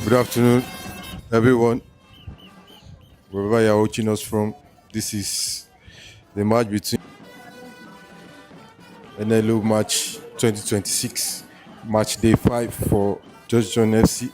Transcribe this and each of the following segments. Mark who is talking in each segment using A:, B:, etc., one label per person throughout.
A: Good afternoon, everyone, wherever you're watching us from. This is the match between NLO match 2026, match day 5 for Just John FC.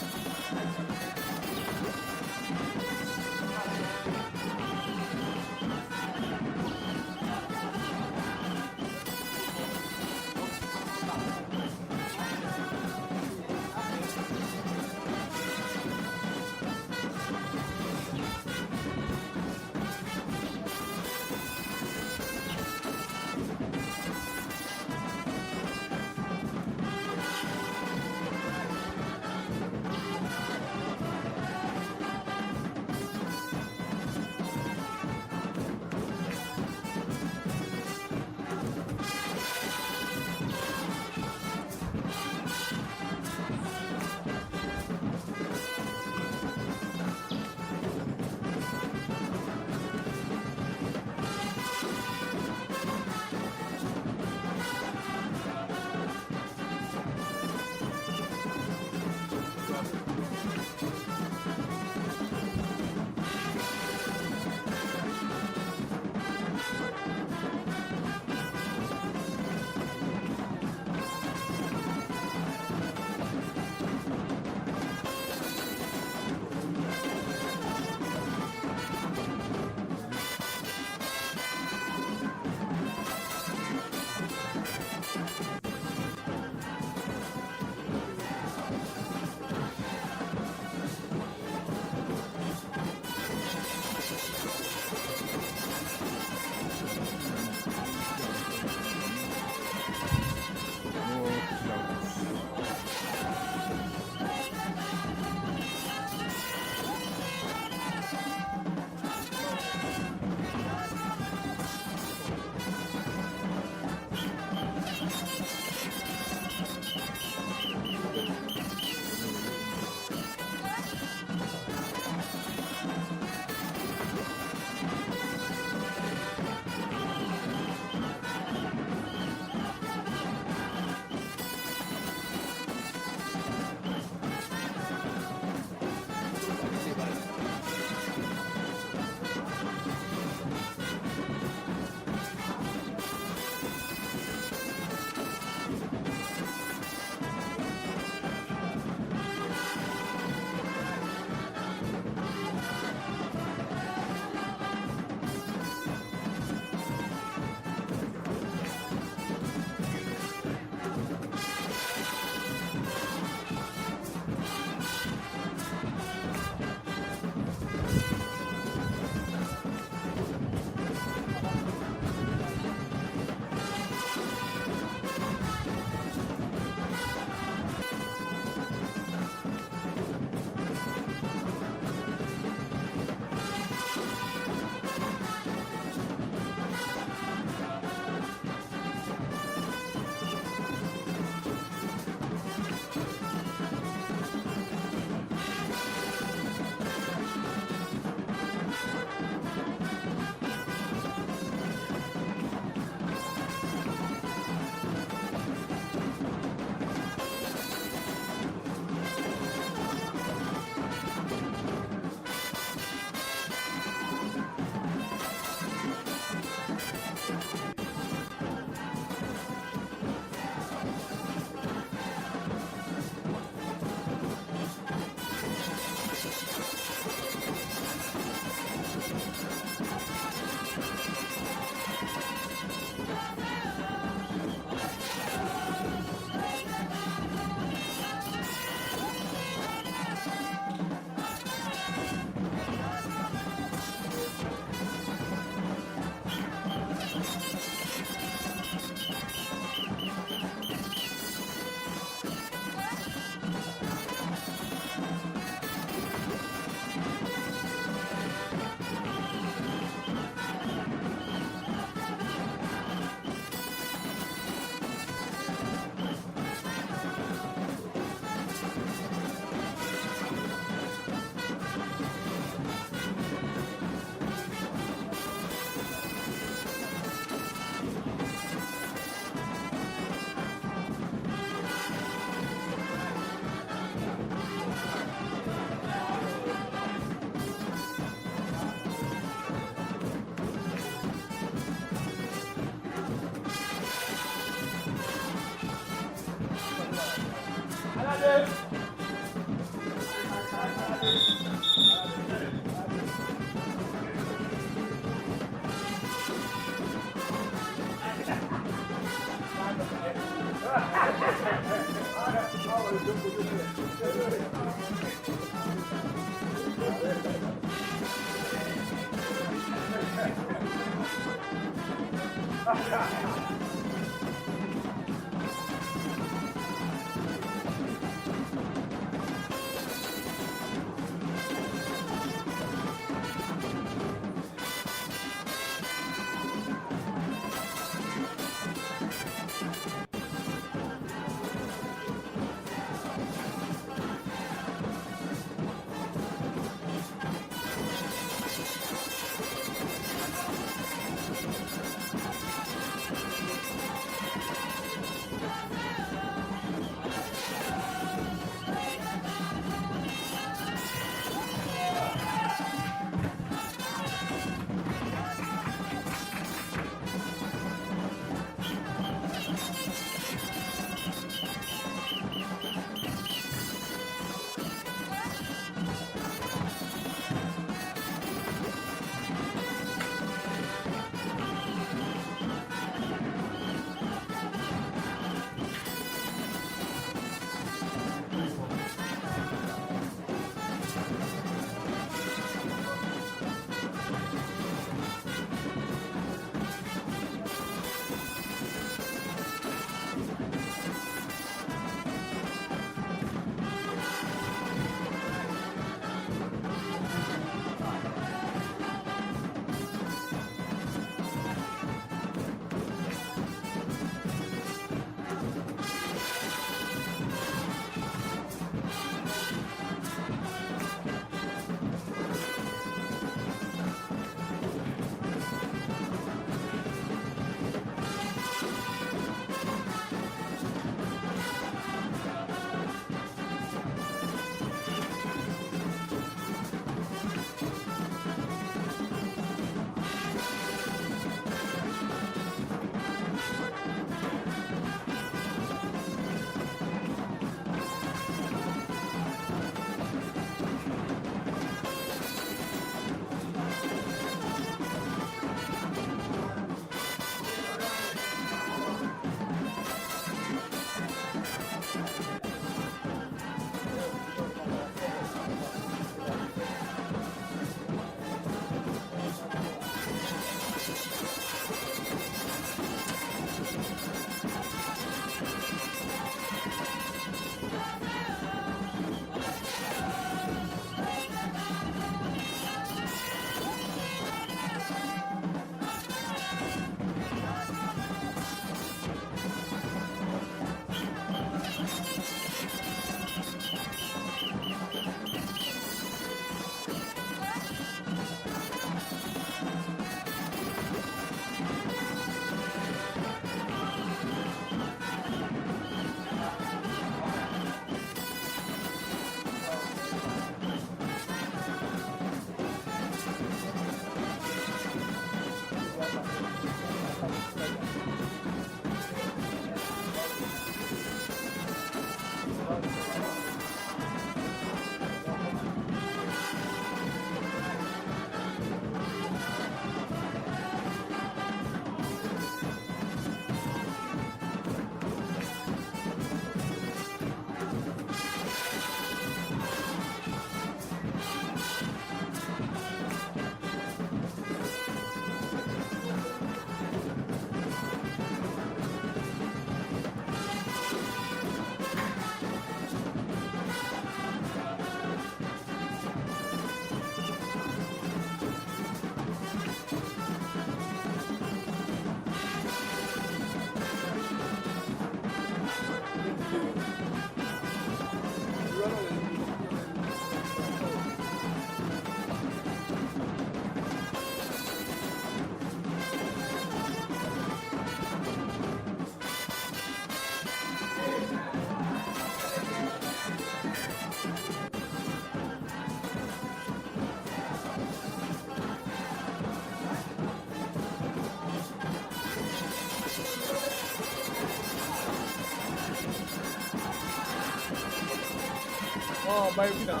B: Oh, by winner.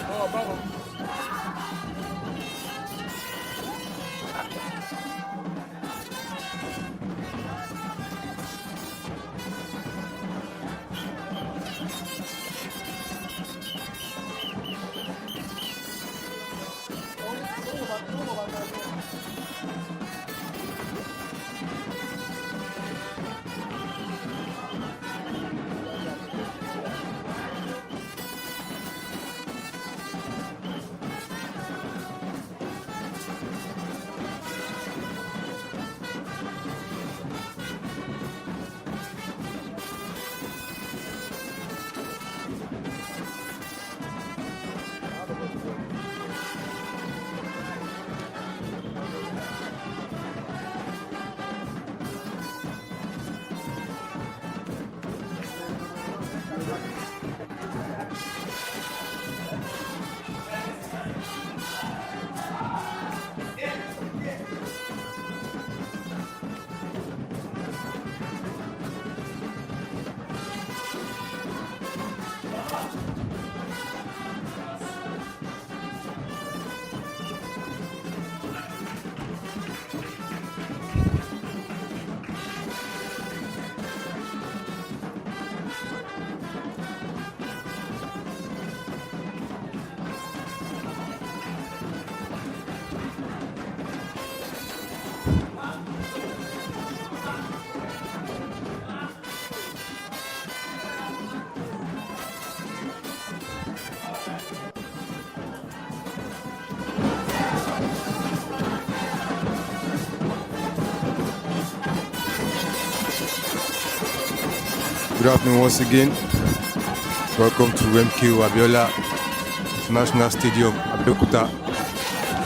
B: Oh, bravo.
A: Good afternoon once again. Welcome to MK Abiola National Stadium, Abeokuta.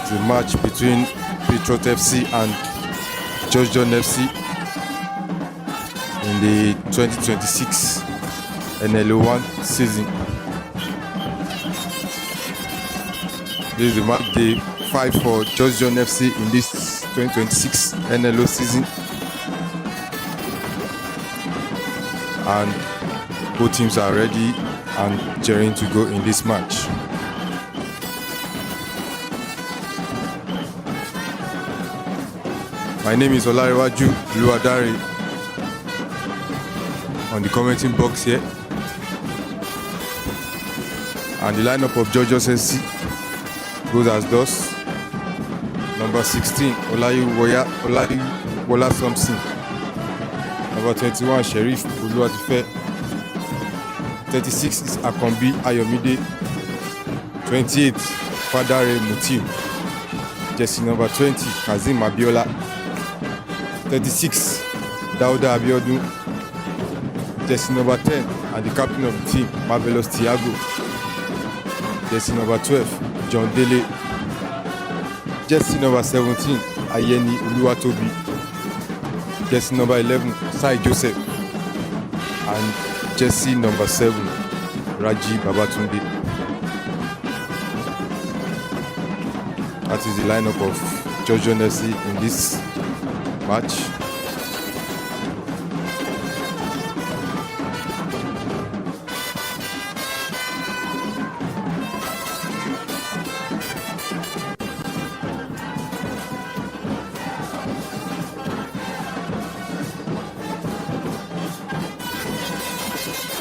A: It's a match between Patriot FC and George John FC in the 2026 NLO1 season. This is the match day 5 for George John FC in this 2026 NLO season. And both teams are ready and gearing to go in this match. My name is Olarewaju Luadare on the commenting box here. And the lineup of Georgios SC goes as thus. Number 16, Olayiwola Thompson. Number 21, Sheriff Oluwatife. 36 is Akombi Ayomide. 28, Fadare Mutiu. Jersey number 20, Kazim Abiola. 36, Dauda Abiodun. Jersey number 10, and the captain of the team, Marvelous Thiago. Jersey number 12, John Dele. Jersey number 17, Ayeni Oluwatobi. Jersey number 11, Sai Joseph. And jersey number 7, Raji Babatunde. That is the lineup of George John FC in this match.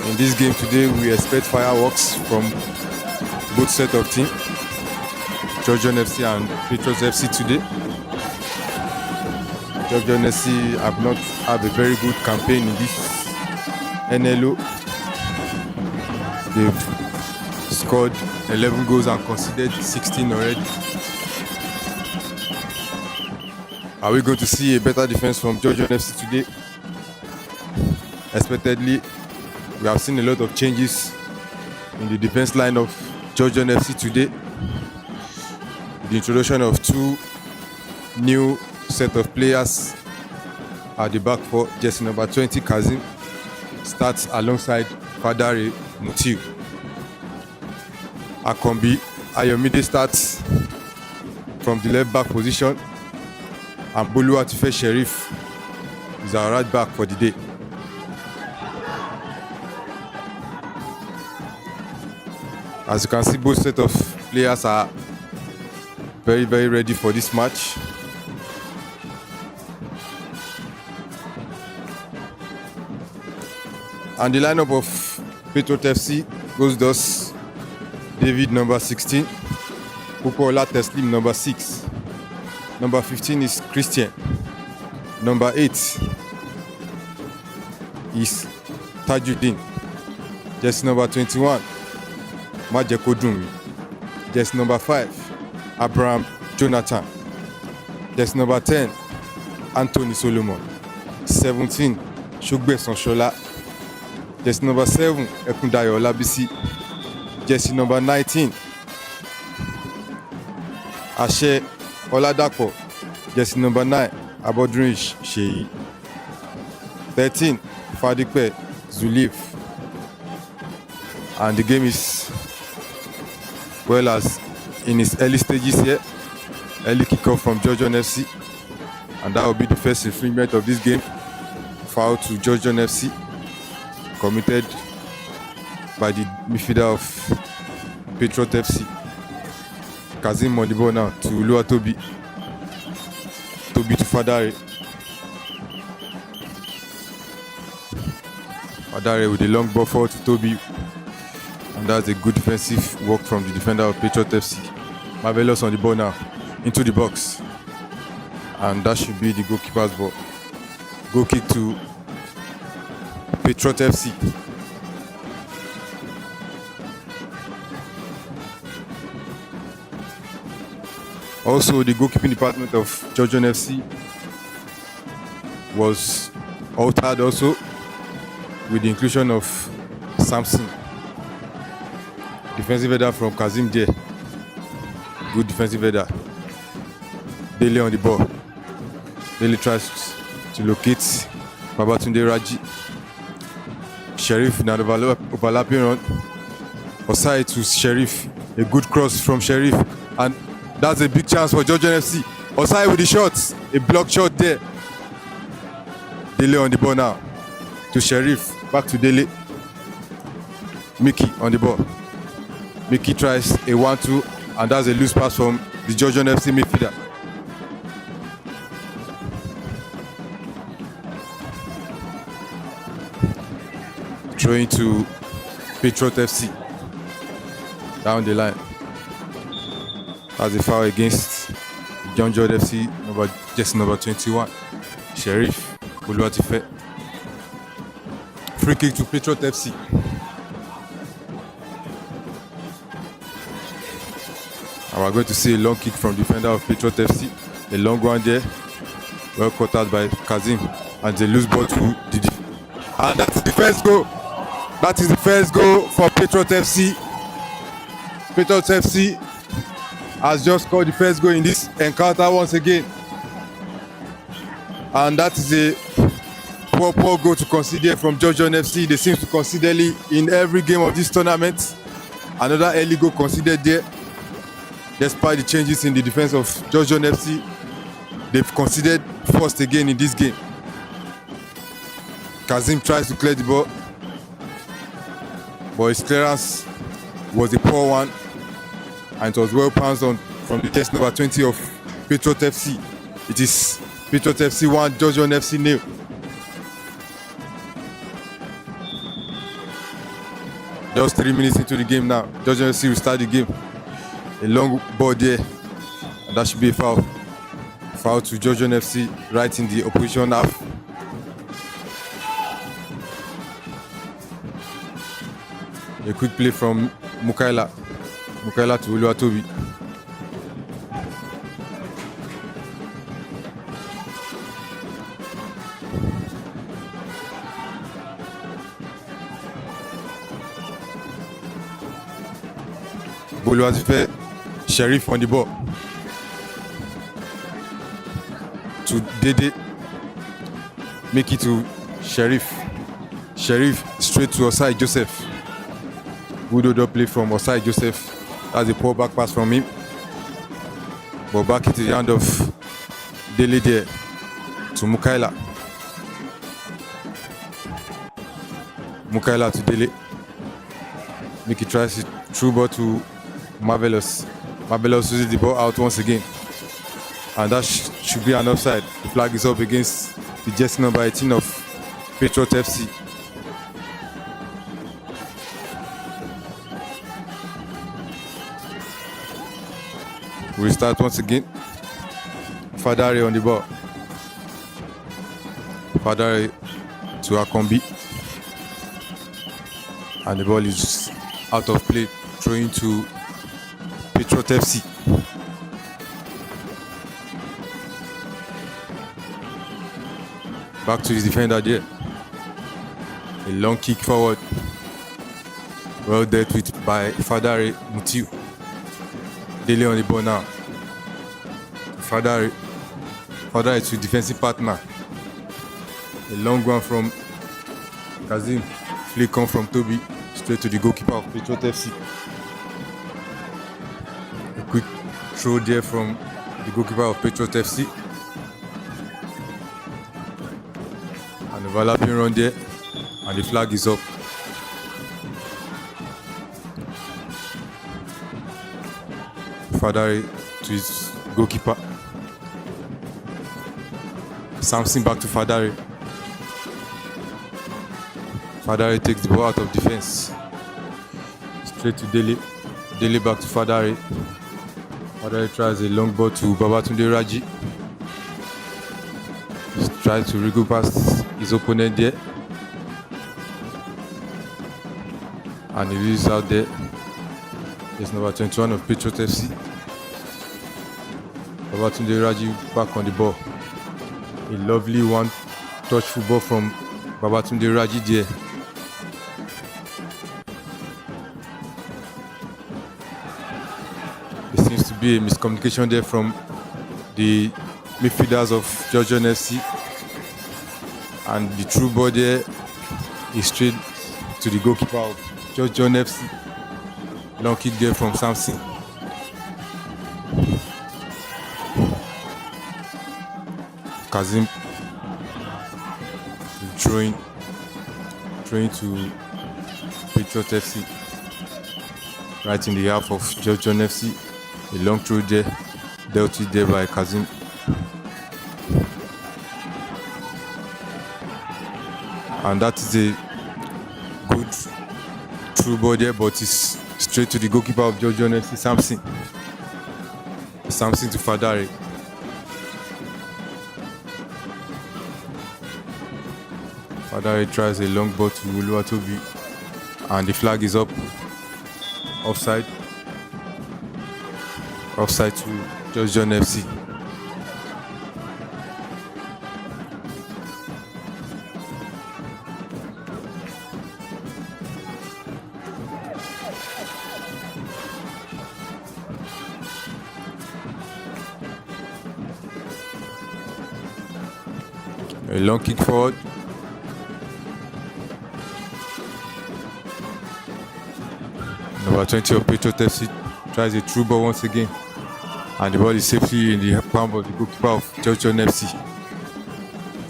A: In this game today, we expect fireworks from both sets of teams, George John FC and Patriot FC today. George John FC have not had a very good campaign in this NLO. They've scored 11 goals and conceded 16 already. Are we going to see a better defense from George John FC today? Expectedly, we have seen a lot of changes in the defense line of George John FC today. The introduction of two new set of players at the back for jersey number 20, Kazim, starts alongside Fadare Mutiu. Akombi Ayomide starts from the left back position, and Oluwatife Sheriff is our right back for the day. As you can see, both set of players are very, very ready for this match. And the lineup of Patriot FC goes thus: David, number 16, Pupola Teslim, number 6, number 15 is Christian, number 8 is Tajuddin, jersey number 21, Majeko Dunmi, jersey number 5, Abraham Jonathan, jersey number 10, Anthony Solomon, 17, Shogbe Sanshola, jersey number 7, Ekundayo Olabisi, jersey number 19, Ashe Oladapo, jersey number 9, Abodrin Sheyi, 13, Fadipe Zulif. And the game is, well, as in its early stages here. Early kickoff from Georgian FC, and that will be the first infringement of this game. Foul to Georgian FC, committed by the midfielder of Petro FC. Kazim on the ball now to Oluwatobi. Tobi to Fadare. Fadare with a long ball forward to Tobi. And that's a good defensive work from the defender of Patriot FC. Marvelous on the ball now, into the box. And that should be the goalkeeper's ball. Goal kick to Patriot FC. Also, the goalkeeping department of Georgian FC was altered also, with the inclusion of Samson. Defensive header from Kazim there. Good defensive header. Dele on the ball. Dele tries to locate Babatunde Raji. Sheriff now overlapping run. Offside to Sheriff. A good cross from Sheriff. And that's a big chance for Georgian FC. Offside with the shots. A block shot there. Dele on the ball now. To Sheriff. Back to Dele. Mickey on the ball. Mickey tries a 1-2, and that's a loose pass from the Georgian FC midfielder. Throwing to Patriot FC. Down the line. That's a foul against John George FC, jersey number 21. Sheriff Oluwatife. Free kick to Patriot FC. And we're going to see a long kick from defender of Patriot FC. A long one there. Well caught out by Kazim. And the loose ball to Didi. And that's the first goal. That is the first goal for Patriot FC. Patriot FC has just scored the first goal in this encounter once again. And that is a poor goal to consider from Georgian FC. They seem to concede early in every game of this tournament. Another early goal considered there. Despite the changes in the defense of Georgian FC, they've conceded first again in this game. Kazim tries to clear the ball, but his clearance was a poor one, and it was well pounced on from the jersey number 20 of Patriot FC. It is Patriot FC 1, Georgian FC 0. Just 3 minutes into the game now. Georgian FC will start the game. A long ball there, and that should be a foul. Foul to Georgian FC right in the opposition half. A quick play from Mukaila to Oluwatobi. Oluwatife. Sheriff on the ball to Dede. Make it to Sheriff. Sheriff straight to Osai Joseph. Good order play from Osai Joseph. That's a poor back pass from him. But back into the hand of Dele there to Mukaila. Mukaila to Dele. Mickey tries it through ball to Marvelous. Marvelous uses the ball out once again. And that should be an offside. The flag is up against the jersey number 18 of Patriot FC. We start once again. Fadare on the ball. Fadare to Akombi. And the ball is out of play, throwing to Petro FC. Back to his defender there. A long kick forward. Well dealt with by Fadare Mutiu. Dele on the ball now. Fadare to defensive partner. A long one from Kazim. Flick on from Toby. Straight to the goalkeeper of Patriot FC. A quick throw there from the goalkeeper of Patriot FC. An overlapping run there. And the flag is up. Fadare to his goalkeeper. Samson back to Fadare. Fadare takes the ball out of defense. Straight to Dele. Dele back to Fadare. Fadare tries a long ball to Babatunde Raji. Tries to wriggle past his opponent there. And he is out there. It's number 21 of Petro FC. Babatunde Raji back on the ball. A lovely one-touch football from Babatunde Raji there. There seems to be a miscommunication there from the midfielders of Georgian FC. And the true ball there is straight to the goalkeeper of Georgian FC. Long kick there from Samson. Kazim throwing to Patriot FC. Right in the half of Georgian FC. A long throw there, dealt with there by Kazim. And that is a good through ball there, but it's straight to the goalkeeper of Georgian FC, Samson. Samson to Fadare. Fadare tries a long ball to Uluwatobi. And the flag is up. Offside. Offside to Georgian FC. A long kick forward. Number 20 of Patriot FC tries a through ball once again. And the ball is safely in the palm of the goalkeeper of Georgian FC.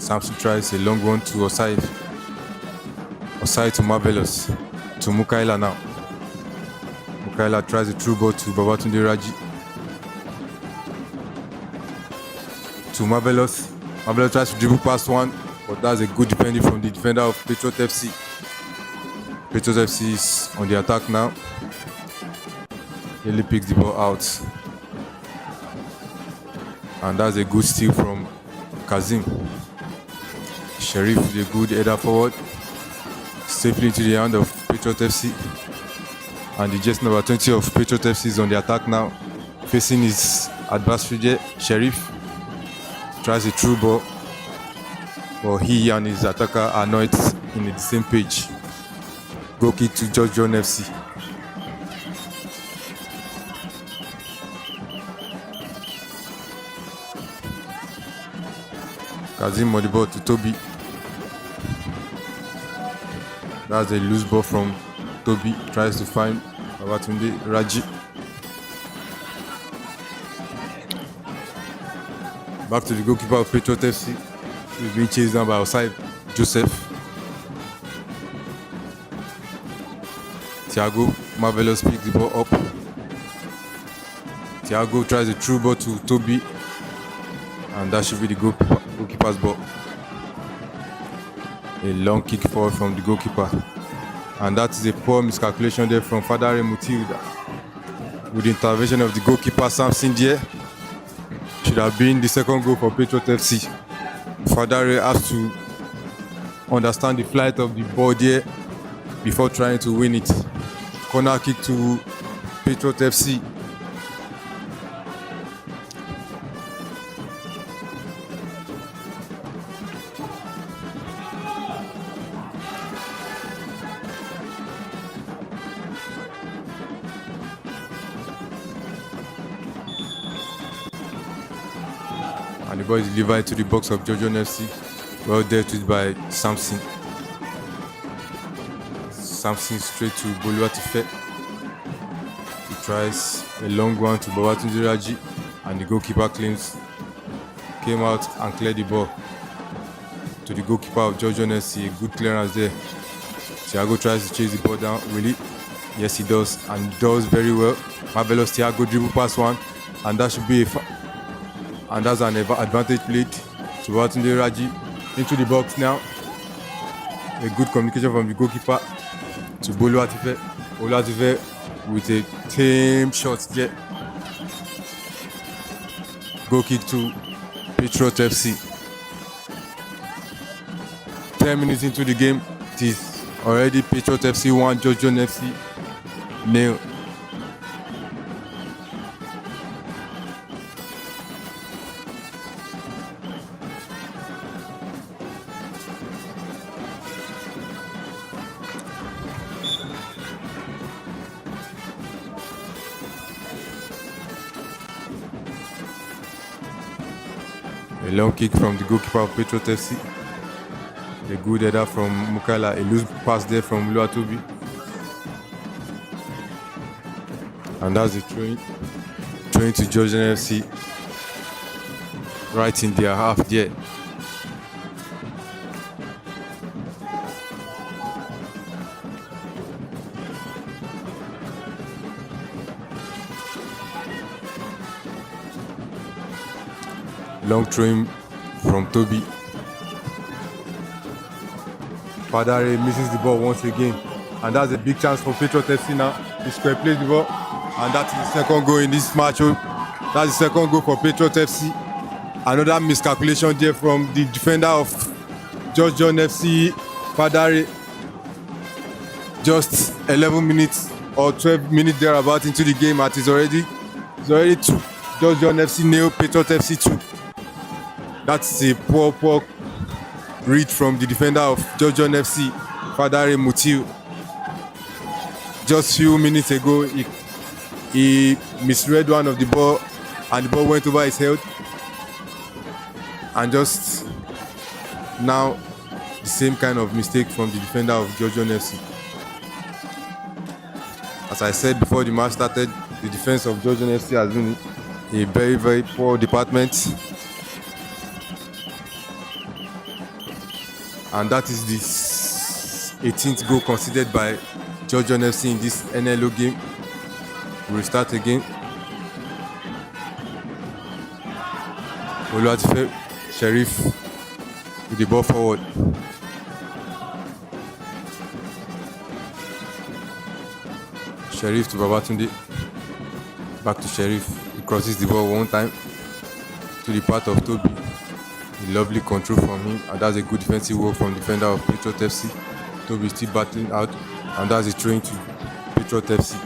A: Samson tries a long one to Osai. Osai to Marvelous. To Mukaila now. Mukaila tries a through ball to Babatunde Raji. To Marvelous. Marvelous tries to dribble past one, but that's a good defending from the defender of Petro FC. Petro FC is on the attack now. Really picks the ball out. And that's a good steal from Kazim. Sheriff with a good header forward. Safely into the hand of Patriot FC. And the jersey number 20 of Patriot FC is on the attack now. Facing his adversary there, Sheriff. Tries a through ball. But he and his attacker are not in the same page. Goal kick to Georgian FC. Kazim on the ball to Toby. That's a loose ball from Toby. Tries to find Babatunde Raji. Back to the goalkeeper of Petro FC. He's being chased down by outside Joseph. Thiago Marvelous picks the ball up. Thiago tries a through ball to Toby, and that should be the goalkeeper's ball. A long kick forward from the goalkeeper, and that is a poor miscalculation there from Fadare Mutilda. With the intervention of the goalkeeper Samson there, should have been the second goal for Patriot FC. Fadare has to understand the flight of the ball there before trying to win it. Corner kick to Patriot FC. And the ball is delivered to the box of Georgian FC. Well dealt with by Samson. Samson straight to Boluwatife. He tries a long one to Babatunde Raji, and the goalkeeper came out and cleared the ball to the goalkeeper of Georgian FC. A good clearance there. Thiago tries to chase the ball down. Really? Yes, he does, and does very well. Marvelous Thiago dribble past one, and that should be and that's an advantage played to Babatunde Raji into the box now. A good communication from the goalkeeper to Boluwatife. Boluwatife with a tame shot there. Goal kick to Petro FC. 10 minutes into the game, it is already Patriot FC 1, Georgian FC 0. A long kick from the goalkeeper of Petro FC. A good header from Mukala. A loose pass there from Luatobi. And that's the throwing to Georgian FC. Right in their half there. Long throw from Toby. Fadare misses the ball once again, and that's a big chance for Patriot FC now. He square plays the ball, and that is the second goal in this match. That's the second goal for Patriot FC. Another miscalculation there from the defender of Georgian FC, Fadare. Just 11 minutes or 12 minutes thereabout into the game, and it's already 2. Georgian FC 0, Patriot FC 2. That's a poor read from the defender of Georgian FC, Fadare Mutil. Just few minutes ago, he misread one of the ball, and the ball went over his head. And just now, the same kind of mistake from the defender of Georgian FC. As I said before the match started, the defense of Georgian FC has been a very, very poor department. And that is the 18th goal conceded by Georgian FC in this NLO game. We'll start again. Oluwatife Sheriff with the ball forward. Sheriff to Babatunde. Back to Sheriff. He crosses the ball one time to the part of Toby. A lovely control from him, and that's a good defensive work from the defender of Patriot FC. Toby still battling out, and that's a throw to Patriot FC.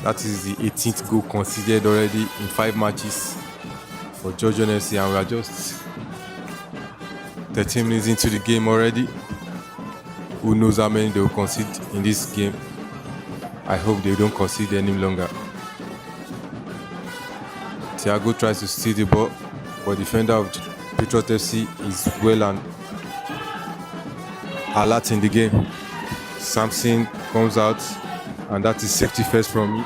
A: That is the 18th goal conceded already in 5 matches for Georgian FC, and we are just 13 minutes into the game already. Who knows how many they will concede in this game? I hope they don't concede any longer. Thiago tries to steal the ball, but defender of Petro FC is well and alert in the game. Samson comes out, and that is safety first from me.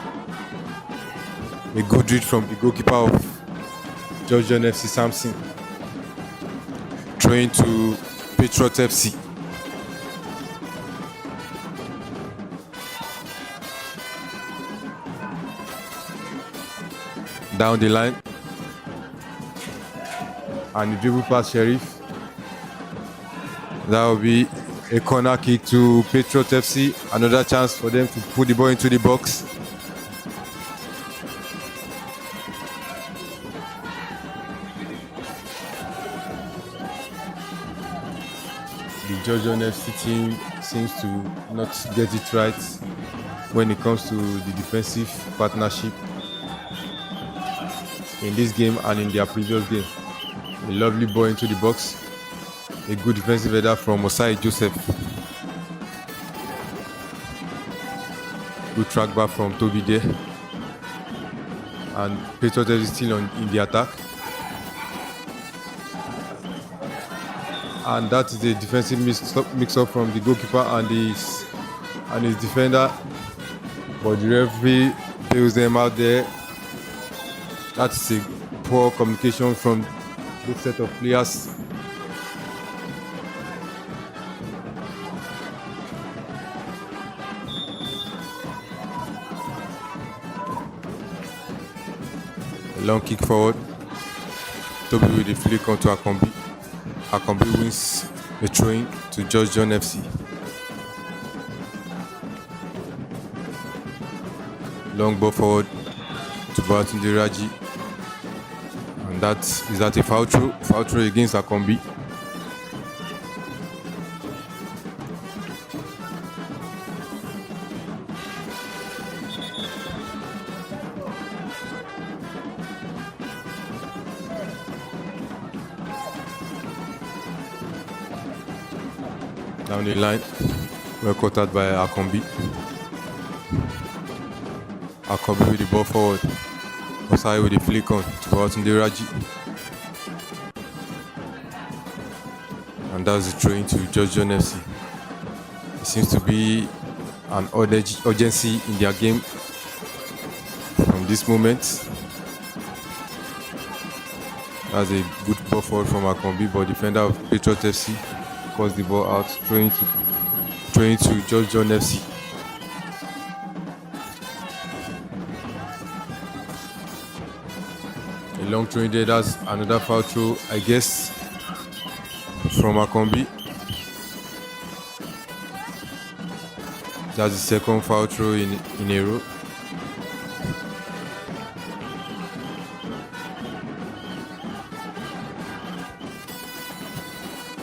A: A good read from the goalkeeper of Georgian FC, Samson. Throwing to Patriot FC. down the line. And the dribble past Sheriff. That will be a corner kick to Patriot FC. Another chance for them to put the ball into the box. The Georgian FC team seems to not get it right when it comes to the defensive partnership in this game and in their previous game. A lovely ball into the box. A good defensive header from Osai Joseph. Good track back from Toby there. And Patriot is still in the attack. And that is a defensive mix-up from the goalkeeper and his defender. But the referee bails them out there. That's a poor communication from both set of players. A long kick forward. Toby with the flick onto Akombi. Akombi wins the throw-in to Georgian FC. Long ball forward to Babatunde Raji. And is that a foul throw? Foul throw against Akombi. Down the line, well caught out by Akombi. Akombi with the ball forward. Osai with the flick on to Babatunde Raji. And that's the throw into Georgian FC. It seems to be an urgency in their game from this moment. That's a good ball forward from Akombi, but defender of Patriot FC cuts the ball out, throwing to Georgian FC. A long throw in there, that's another foul throw, I guess, from Akombi. That's the second foul throw in a row.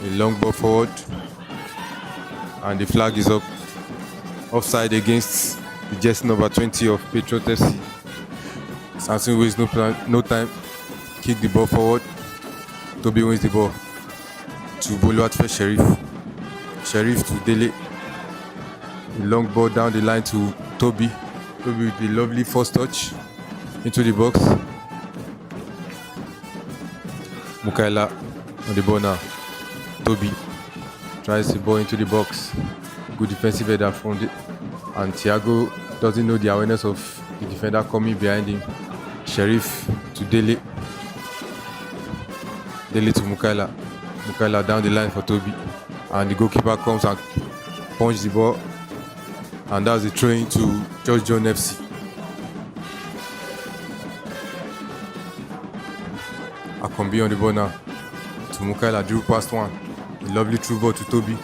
A: A long ball forward, and the flag is up. Offside against the jersey number 20 of Petro FC. Samson wastes no time. Kick the ball forward. Toby wins the ball to Boluatfe Sheriff. Sheriff to Dele. A long ball down the line to Toby. Toby with the lovely first touch into the box. Mukaila on the ball now. Toby tries the ball into the box. Good defensive header from it. And Thiago doesn't know the awareness of the defender coming behind him. Sheriff to Dele. Dele to Mukaila. Mukaila down the line for Toby. And the goalkeeper comes and punches the ball. And that's the throw-in to Georgian FC. Akombi on the ball now. To Mukaila, drew past one. A lovely through ball to Toby.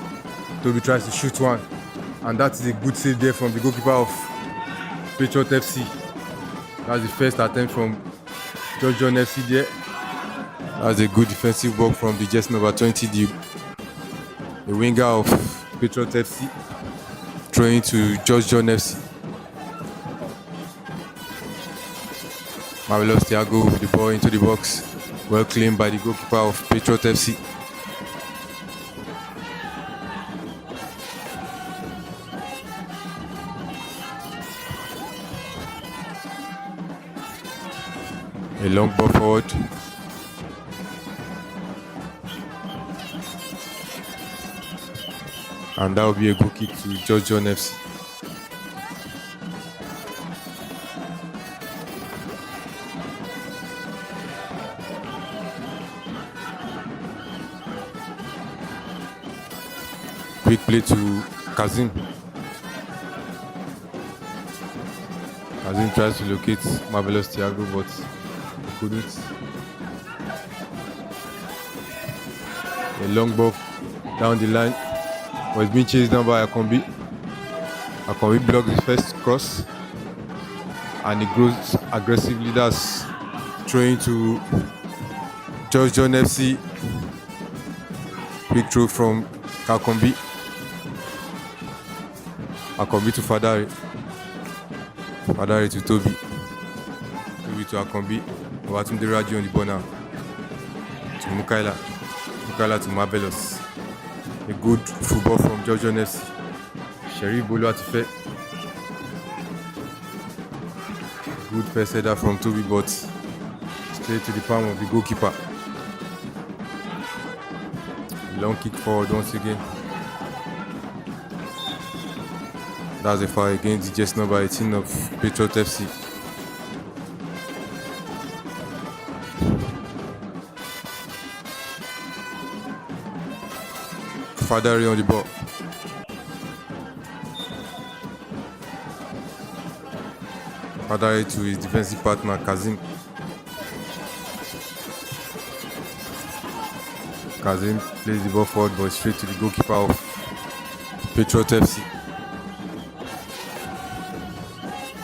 A: Toby tries to shoot one. And that is a good save there from the goalkeeper of Patriot FC. That's the first attempt from Georgian FC there. That's a good defensive work from the jersey number 20, the winger of Patriot FC. Throwing to Georgian FC. Marvelous Thiago with the ball into the box. Well claimed by the goalkeeper of Patriot FC. A long ball forward. And that will be a good kick to Georgian FC. Quick play to Kazim. Kazim tries to locate Marvelous Thiago, but couldn't. A long ball down the line was being chased down by Akombi. Akombi blocks the first cross and he grows aggressively. That's throwing to John FC. Quick throw from Akombi. Akombi to Fadare. Fadare to Toby. Toby to Akombi. Babatunde Radio on the ball now. To Mukaila. Mukaila to Marvelous. A good football from John FC. Sherry Bolo Atife. Good first header from Toby, but straight to the palm of the goalkeeper. Long kick forward once again. That's a foul against the jersey number 18 of Patriot FC. Fadari on the ball. Fadari to his defensive partner Kazim. Kazim plays the ball forward but straight to the goalkeeper of Patriot FC.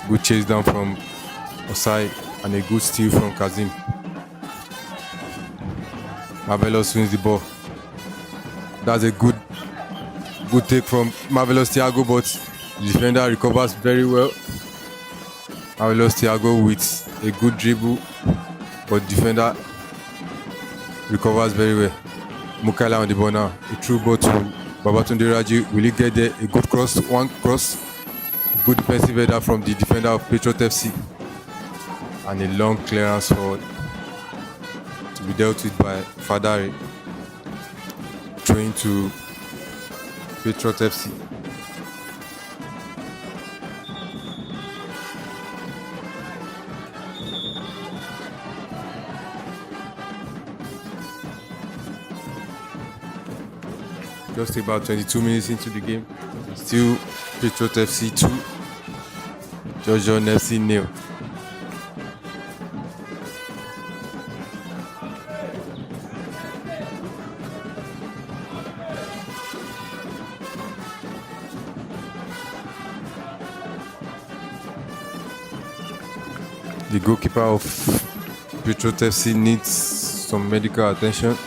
A: Good chase down from Osai and a good steal from Kazim. Marvelous wins the ball. That's a good take from Marvelous Thiago, but the defender recovers very well. Marvelous Thiago with a good dribble, but defender recovers very well. Mukaila on the ball now. A true ball to Babatunde Raji. Will he get there? A good cross, one cross. Good defensive header from the defender of Petro FC. And a long clearance forward to be dealt with by Fadare. Throwing to Patriot FC. Just about 22 minutes into the game. Still Patriot FC 2, John FC 0. The goalkeeper of Patriot FC needs some medical attention.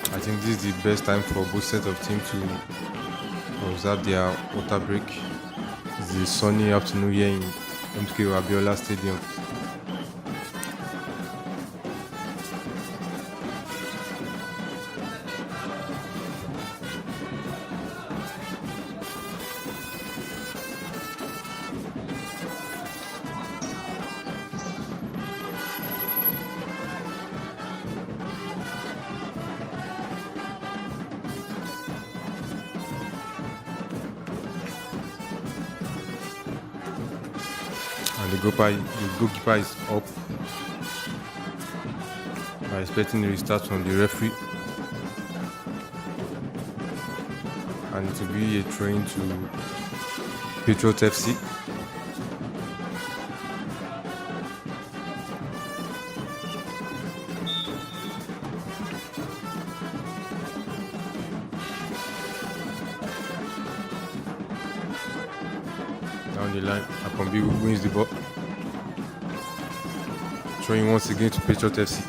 A: I think this is the best time for both sets of teams to observe their water break. It's a sunny afternoon here in MKO Abiola Stadium. And the goalkeeper is up. I'm expecting a restart from the referee. And it will be a throw-in to Patriot FC. Down the line, Akombi wins the ball. Throwing once again to Patriot FC.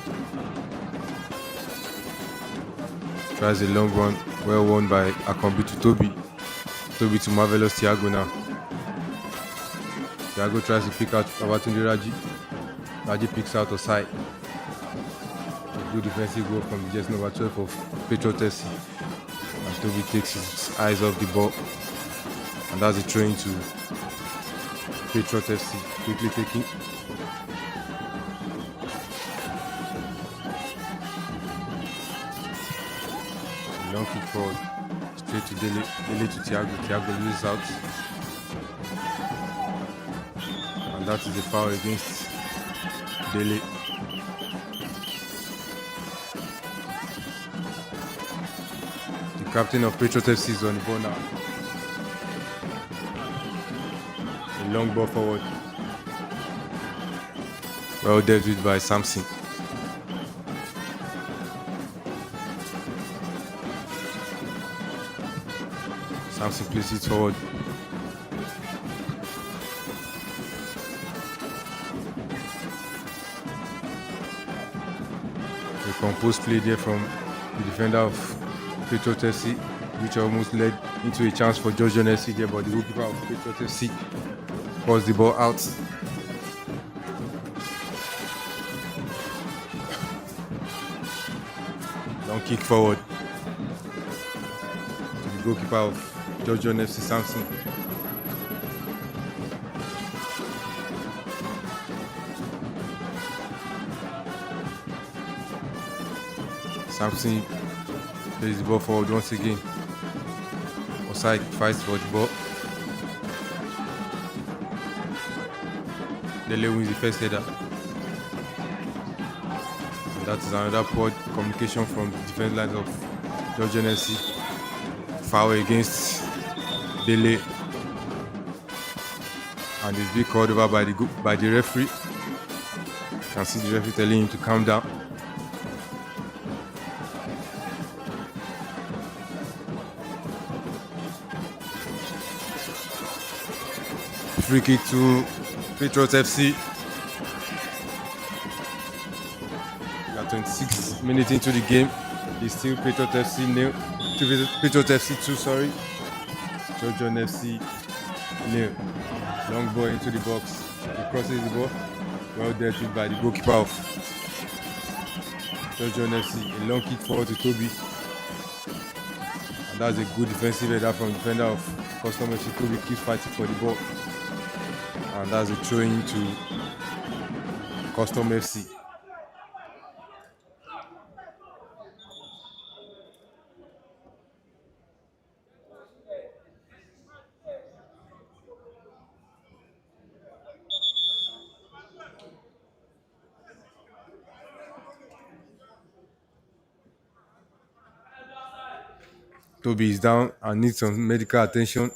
A: Tries a long run, well won by Akombi to Toby. Toby to marvelous Thiago now. Thiago tries to pick out Babatunde Raji. Raji picks out Osai. A good defensive goal from the jersey number 12 of Petro FC. And Toby takes his eyes off the ball. And that's a throw into Patriot FC. Quickly taking. Long kick forward. Straight to Dele. Dele to Thiago. Thiago loses out. And that is a foul against Dele. The captain of Patriot FC is on the ball now. A long ball forward. Well dealt with by Samson. Samson places it forward. A composed play there from the defender of Patriot FC, which almost led into a chance for Georgian FC there, but the goalkeeper of Patriot FC calls the ball out. Long kick forward to the goalkeeper of Georgian FC, Samson. Samson plays the ball forward once again. Osai fights for the ball. Dele wins the first header. And that is another poor communication from the defense lines of Georgian FC. Foul against Dele. And it's being called over by the referee. You can see the referee telling him to calm down. Free kick to Patriot FC. We are 26 minutes into the game. It's still Patriot FC nil. Patriot FC 2, sorry. Georgian FC nil. Long ball into the box. He crosses the ball. Well dealt with by the goalkeeper of Georgian FC. A long kick forward to Toby. And that's a good defensive header from the defender of Custom FC. Toby keeps fighting for the ball. And that's a throw into Custom FC. Toby is down and needs some medical attention.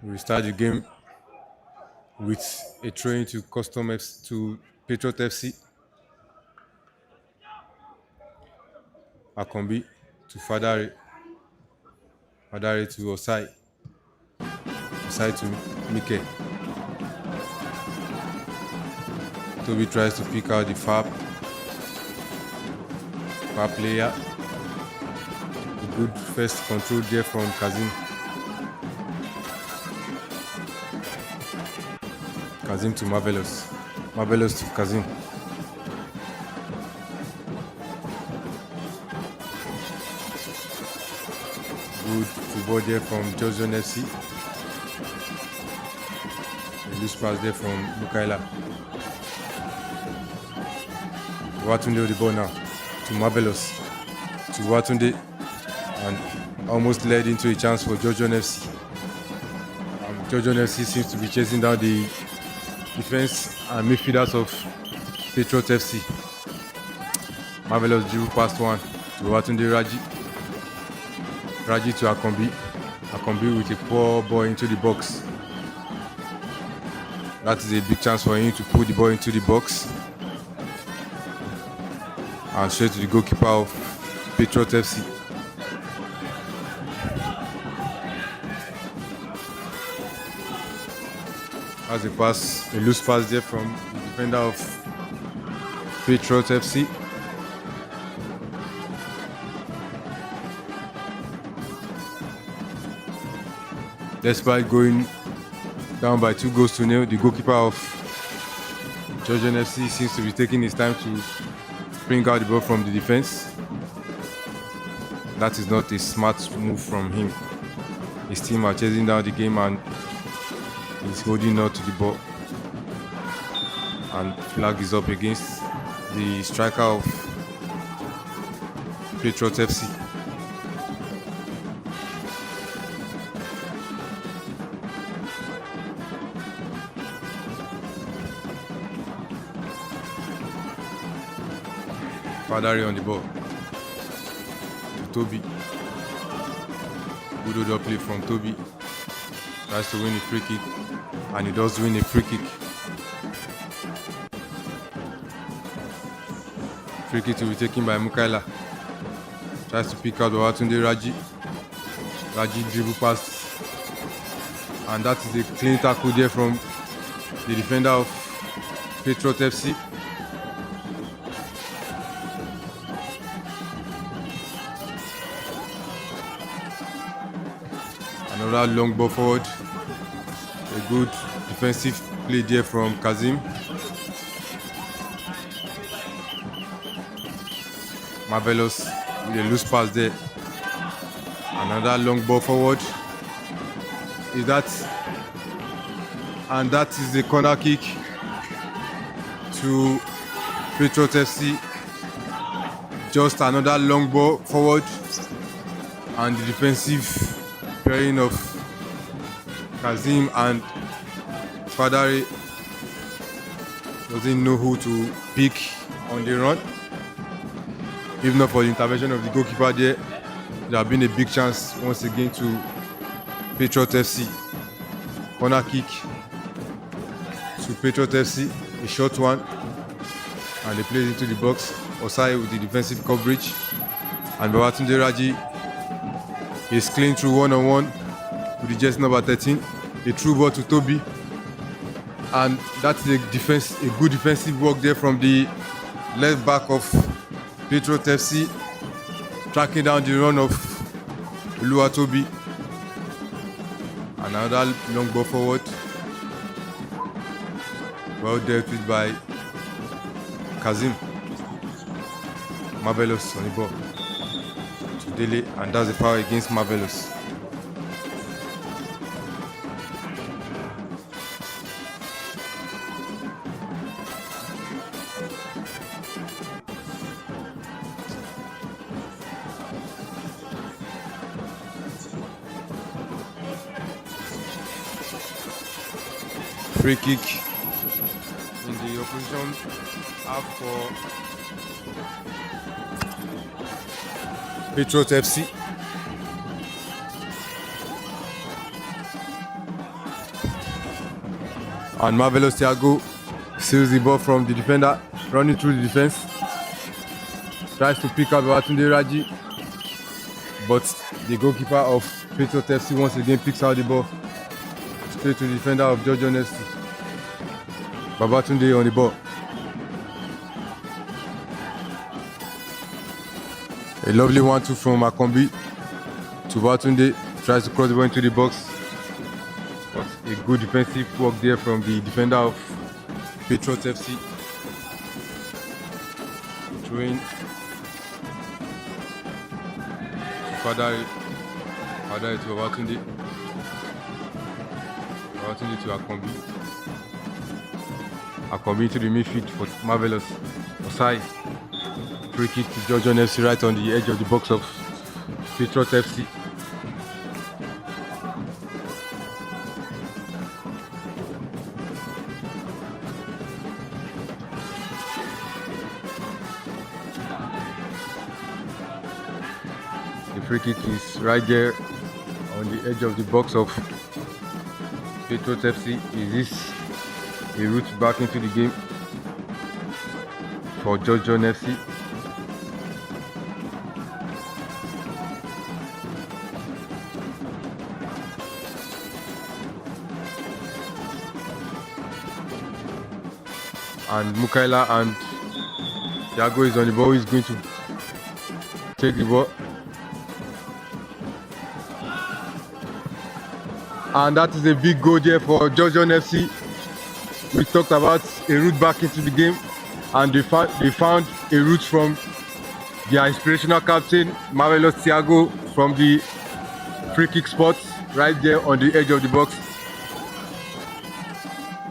A: We start the game with a throw to Custom FC to Patriot FC. Akombi to Fadare. Fadare to Osai. Osai to Mike. Toby tries to pick out the far player. A good first control there from Kazim. Kazim to Marvelous. Marvelous to Kazim. Good football there from Georgian FC. A loose pass there from Mukaila. Watunde with the ball now to Marvelous. To Watunde. And almost led into a chance for Georgian FC. Georgian FC seems to be chasing down the defense and midfielders of Petro FC. Marvelous dribble past one to Watunde Raji. Raji to Akombi. Akombi with a poor ball into the box. That is a big chance for him to put the ball into the box. And straight to the goalkeeper of Patriot FC. That's a pass, a loose pass there from the defender of Patriot FC. Despite going down by 2-0, the goalkeeper of Georgian FC seems to be taking his time to bring out the ball from the defense. That is not a smart move from him. His team are chasing down the game and he's holding on to the ball. And flag is up against the striker of Petro FC. Patriot on the ball. To Toby. Good order play from Toby. Tries to win a free kick. And he does win a free kick. Free kick to be taken by Mukaila. Tries to pick out Babatunde Raji. Raji dribble pass. And that is a clean tackle there from the defender of Patriot FC. Another long ball forward. A good defensive play there from Kazim. Marvelous with a loose pass there. Another long ball forward. And that is the corner kick to Patriot FC. Just another long ball forward. And the defensive pairing of Kazim and Fadari doesn't know who to pick on the run. If not for the intervention of the goalkeeper there, there have been a big chance once again to Patriot FC. Corner kick to Patriot FC, a short one, and they play it into the box. Osai with the defensive coverage, and Babatunde Raji is clean through one-on-one with the jersey number 13. A through ball to Toby, and that's a good defensive work there from the left back of Patriot FC, tracking down the run of Toby. Another long ball forward, well dealt with by Kazim. Marvelous on the ball to Dele, and that's the foul against Marvelous. Free kick in the opposition half for Patriot FC. And Marvelous Thiago steals the ball from the defender, running through the defense. Tries to pick up Babatunde Raji, but the goalkeeper of Patriot FC once again picks out the ball straight to the defender of Georgian FC. Babatunde on the ball. A lovely 1-2 from Akombi to Babatunde. Tries to cross the ball into the box. But a good defensive work there from the defender of Petro FC. Throwing Fadari to Babatunde. Babatunde to Akombi. Akombi to the midfield for Marvelous. Osai. Free kick to Georgian FC right on the edge of the box of Patriot FC. The free kick is right there on the edge of the box of Patriot FC. Is this a route back into the game for George FC? And Mukaila and Thiago is on the ball. He's going to take the ball. And that is a big goal there for George FC. We talked about a route back into the game, and they found a route from their inspirational captain, Marvelous Thiago, from the free kick spot right there on the edge of the box.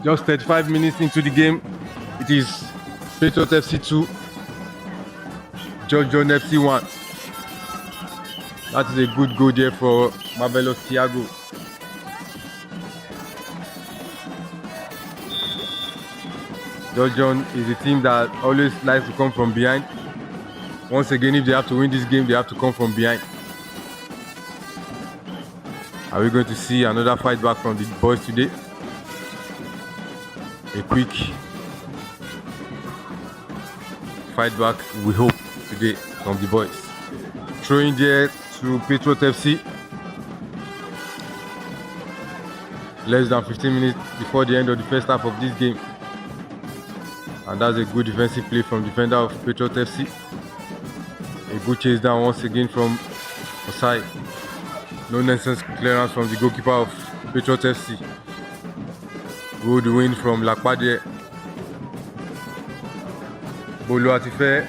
A: Just 35 minutes into the game, it is Patriot FC 2, George FC 1. That is a good goal there for Marvelous Thiago. Georgian is a team that always likes to come from behind. Once again, if they have to win this game, they have to come from behind. Are we going to see another fight back from the boys today? A quick fight back, we hope, today from the boys. Throwing there to Petro FC. Less than 15 minutes before the end of the first half of this game. And that's a good defensive play from defender of Patriot FC. A good chase down once again from Osai. No nonsense clearance from the goalkeeper of Patriot FC. Good win from Lakpadie. Bolo Atife.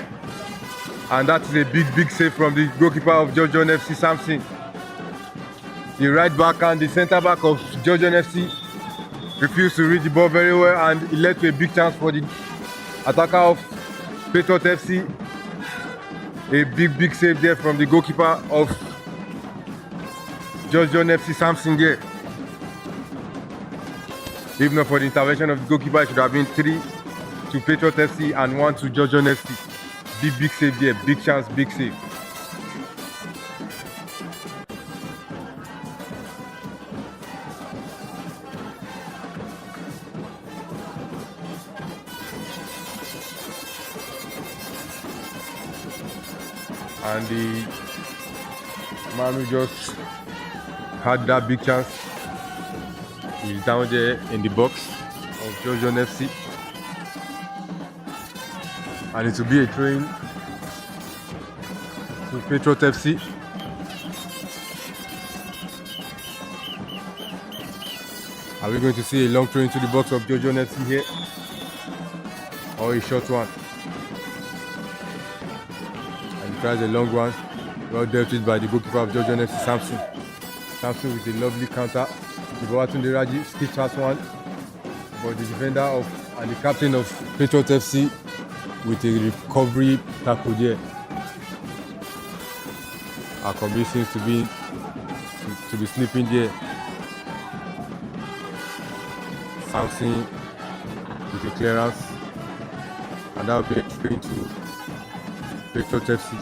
A: And that is a big save from the goalkeeper of Georgian FC, Samson. The right back and the centre back of Georgian FC refused to read the ball very well, and it led to a big chance for the attacker of Petro FC. A big save there from the goalkeeper of Georgian FC, Samson there. If not for the intervention of the goalkeeper, it should have been 3 to Patriot FC and 1 to Georgian FC. Big save there, big chance, big save. And the man who just had that big chance is down there in the box of Georgian FC. And it will be a throw-in to Patriot FC. Are we going to see a long throw into the box of Georgian FC here? Or a short one? Tries a long one, well dealt with by the goalkeeper of Georgian FC, Samson. Samson with a lovely counter. The Babatunde Raji skips past one, but the defender and the captain of Petro FC with a recovery tackle there. Akombi seems to be sleeping there. Samson with a clearance, and that will be a throw to Petro FC.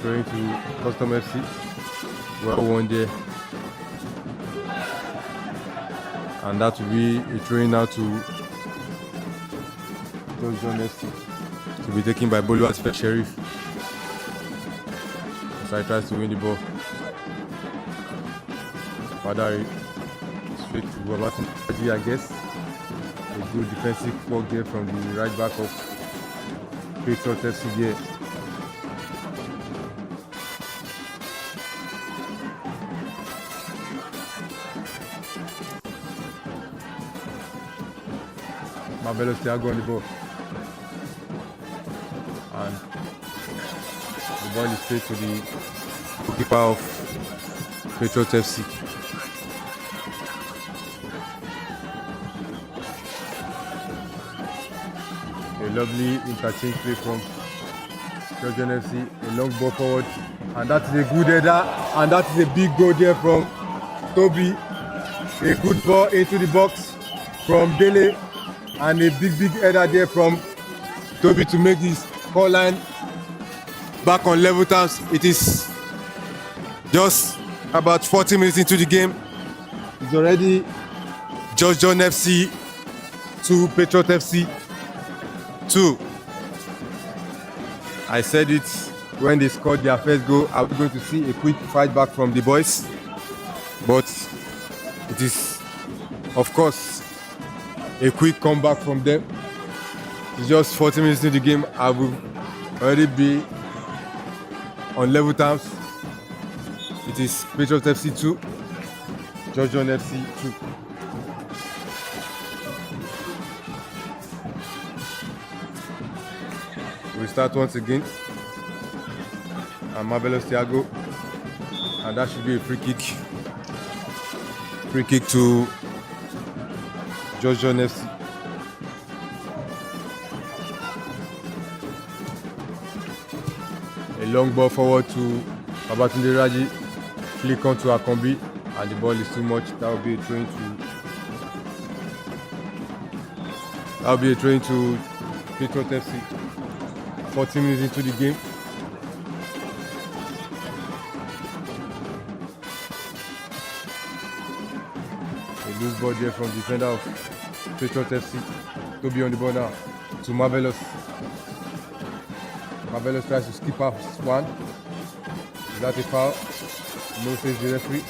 A: Going to Custom FC. Well won there. And that will be a throw now to Georgian FC. To be taken by Bolu Aspe Sheriff. Osai tries to win the ball. Padari straight to Babatunde, I guess. A good defensive work there from the right back of Patriot FC there. Marvelous Thiago on the ball. And the ball is straight to the goalkeeper of Petro FC. A lovely interchange play from Georgian FC. A long ball forward. And that is a good header. And that is a big goal there from Toby A good ball into the box from Dele, and a big header there from Toby to make this scoreline back on level terms. It is just about 40 minutes into the game. It's already George John FC 2, Patriot FC 2. I said it when they scored their first goal. Are we going to see a quick fight back from the boys? But it is, of course, a quick comeback from them. It's just 40 minutes into the game. I will already be on level terms. It is Patriot FC 2, George John FC 2. We start once again. And Marvelous Thiago. And that should be a free kick. Free kick to George John FC. A long ball forward to Babatunde Raji. Flick on to Akombi. And the ball is too much. That will be a throw to Petro FC. 40 minutes into the game. A loose ball there from the defender of Petro FC. Toby on the ball now to Marvelous. Marvelous tries to skip past one. Is that a foul? No, says the referee.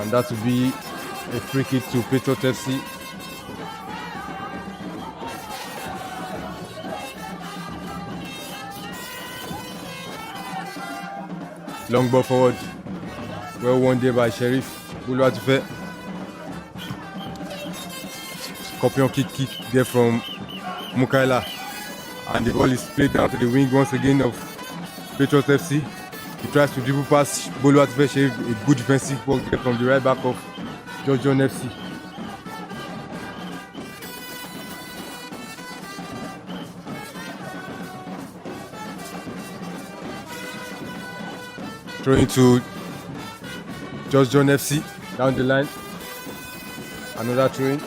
A: And that will be a free kick to Patriot FC. Long ball forward. Well won there by Sheriff Boulouatife. Scorpion kick there from Mukaila. And the ball is played down to the wing once again of Petro FC. He tries to dribble past Boulouatife. Sheriff, a good defensive work there from the right back of George John FC. Throwing to George John FC down the line. Another throwing.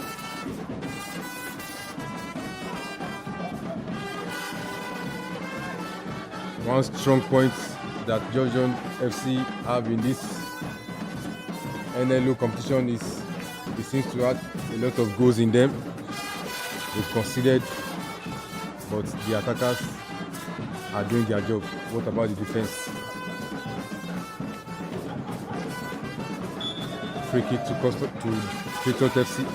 A: One strong point that George John FC have in this NLO competition is it seems to have a lot of goals in them. They've conceded, but the attackers are doing their job. What about the defense? Free kick to Patriot FC.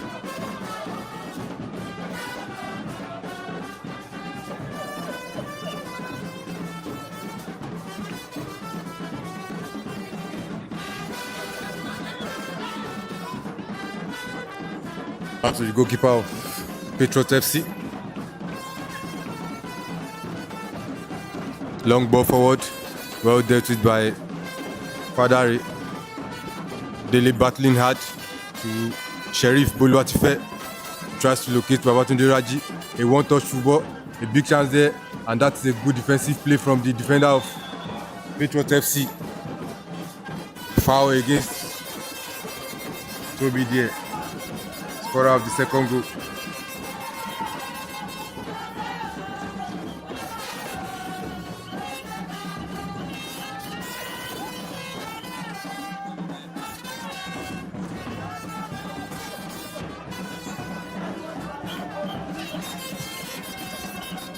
A: Back to the goalkeeper of Patriot FC. Long ball forward, well dealt with by Fadari. Dele battling hard to Sheriff Boulouatife. Tries to locate Babatunde Raji. A one-touch football, a big chance there, and that's a good defensive play from the defender of Patriot FC. Foul against Toby there, scorer of the second goal.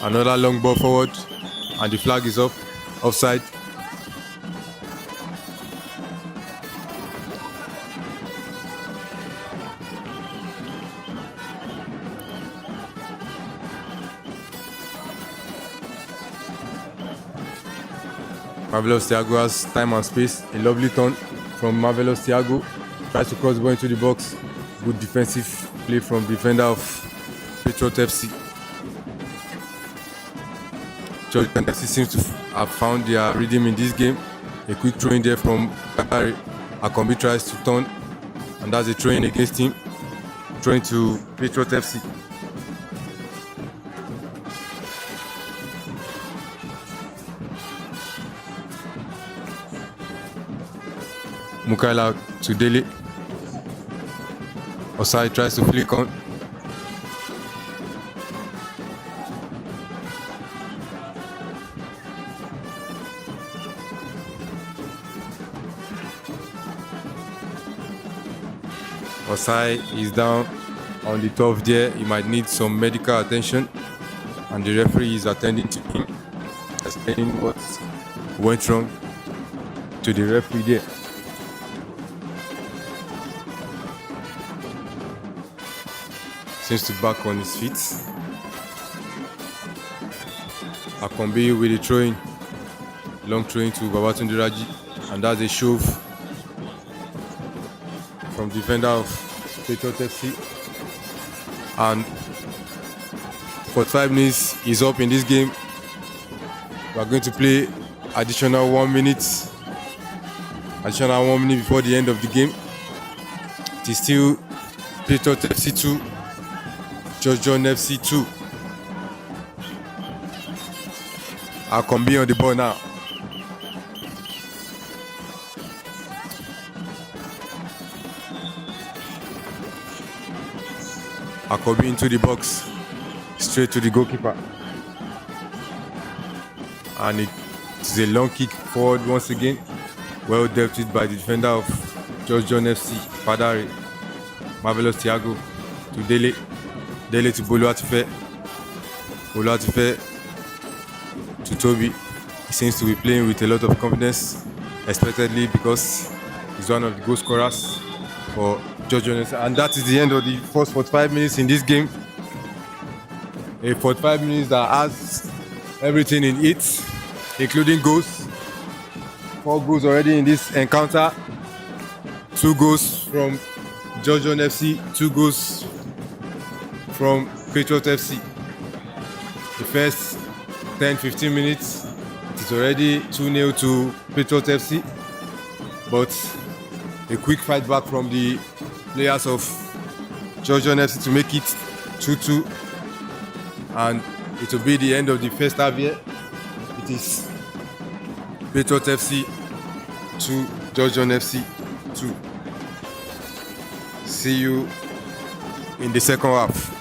A: Another long ball forward, and the flag is up, offside. Marvelous Thiago has time and space. A lovely turn from Marvelous Thiago. Tries to cross the ball into the box. Good defensive play from the defender of Petro FC. George FC seems to have found their rhythm in this game. A quick throw in there from Bakari. Akombi tries to turn, and that's a throw in against him. Throwing to Patriot FC. Mukaila to Dele. Osai tries to flick on. Osai is down on the turf there. He might need some medical attention, and the referee is attending to him, explaining what went wrong to the referee there. Seems to back on his feet. Akombi with the throwing, long throwing to Babatunde Raji, and that's a shove from defender of Patriot FC. And 45 minutes is up in this game. We are going to play additional 1 minute. Additional 1 minute before the end of the game. It is still Patriot FC 2, George John FC 2. Akombi on the ball now. Akombi into the box, straight to the goalkeeper. And it is a long kick forward once again. Well dealt with by the defender of George John FC, Padare. Marvelous Thiago to Dele. Dele to Boluwatife. Boluwatife to Toby. He seems to be playing with a lot of confidence, expectedly, because he's one of the goal scorers for George John FC. And that is the end of the first 45 minutes in this game. A 45 minutes that has everything in it, including goals. 4 goals already in this encounter. 2 goals from George John FC, 2 goals from Patriot FC. The first 10-15 minutes, it is already 2-0 to Patriot FC. But a quick fight back from the players of George John FC to make it 2-2. And it will be the end of the first half here. It is Patriot FC 2, George John FC 2. See you in the second half.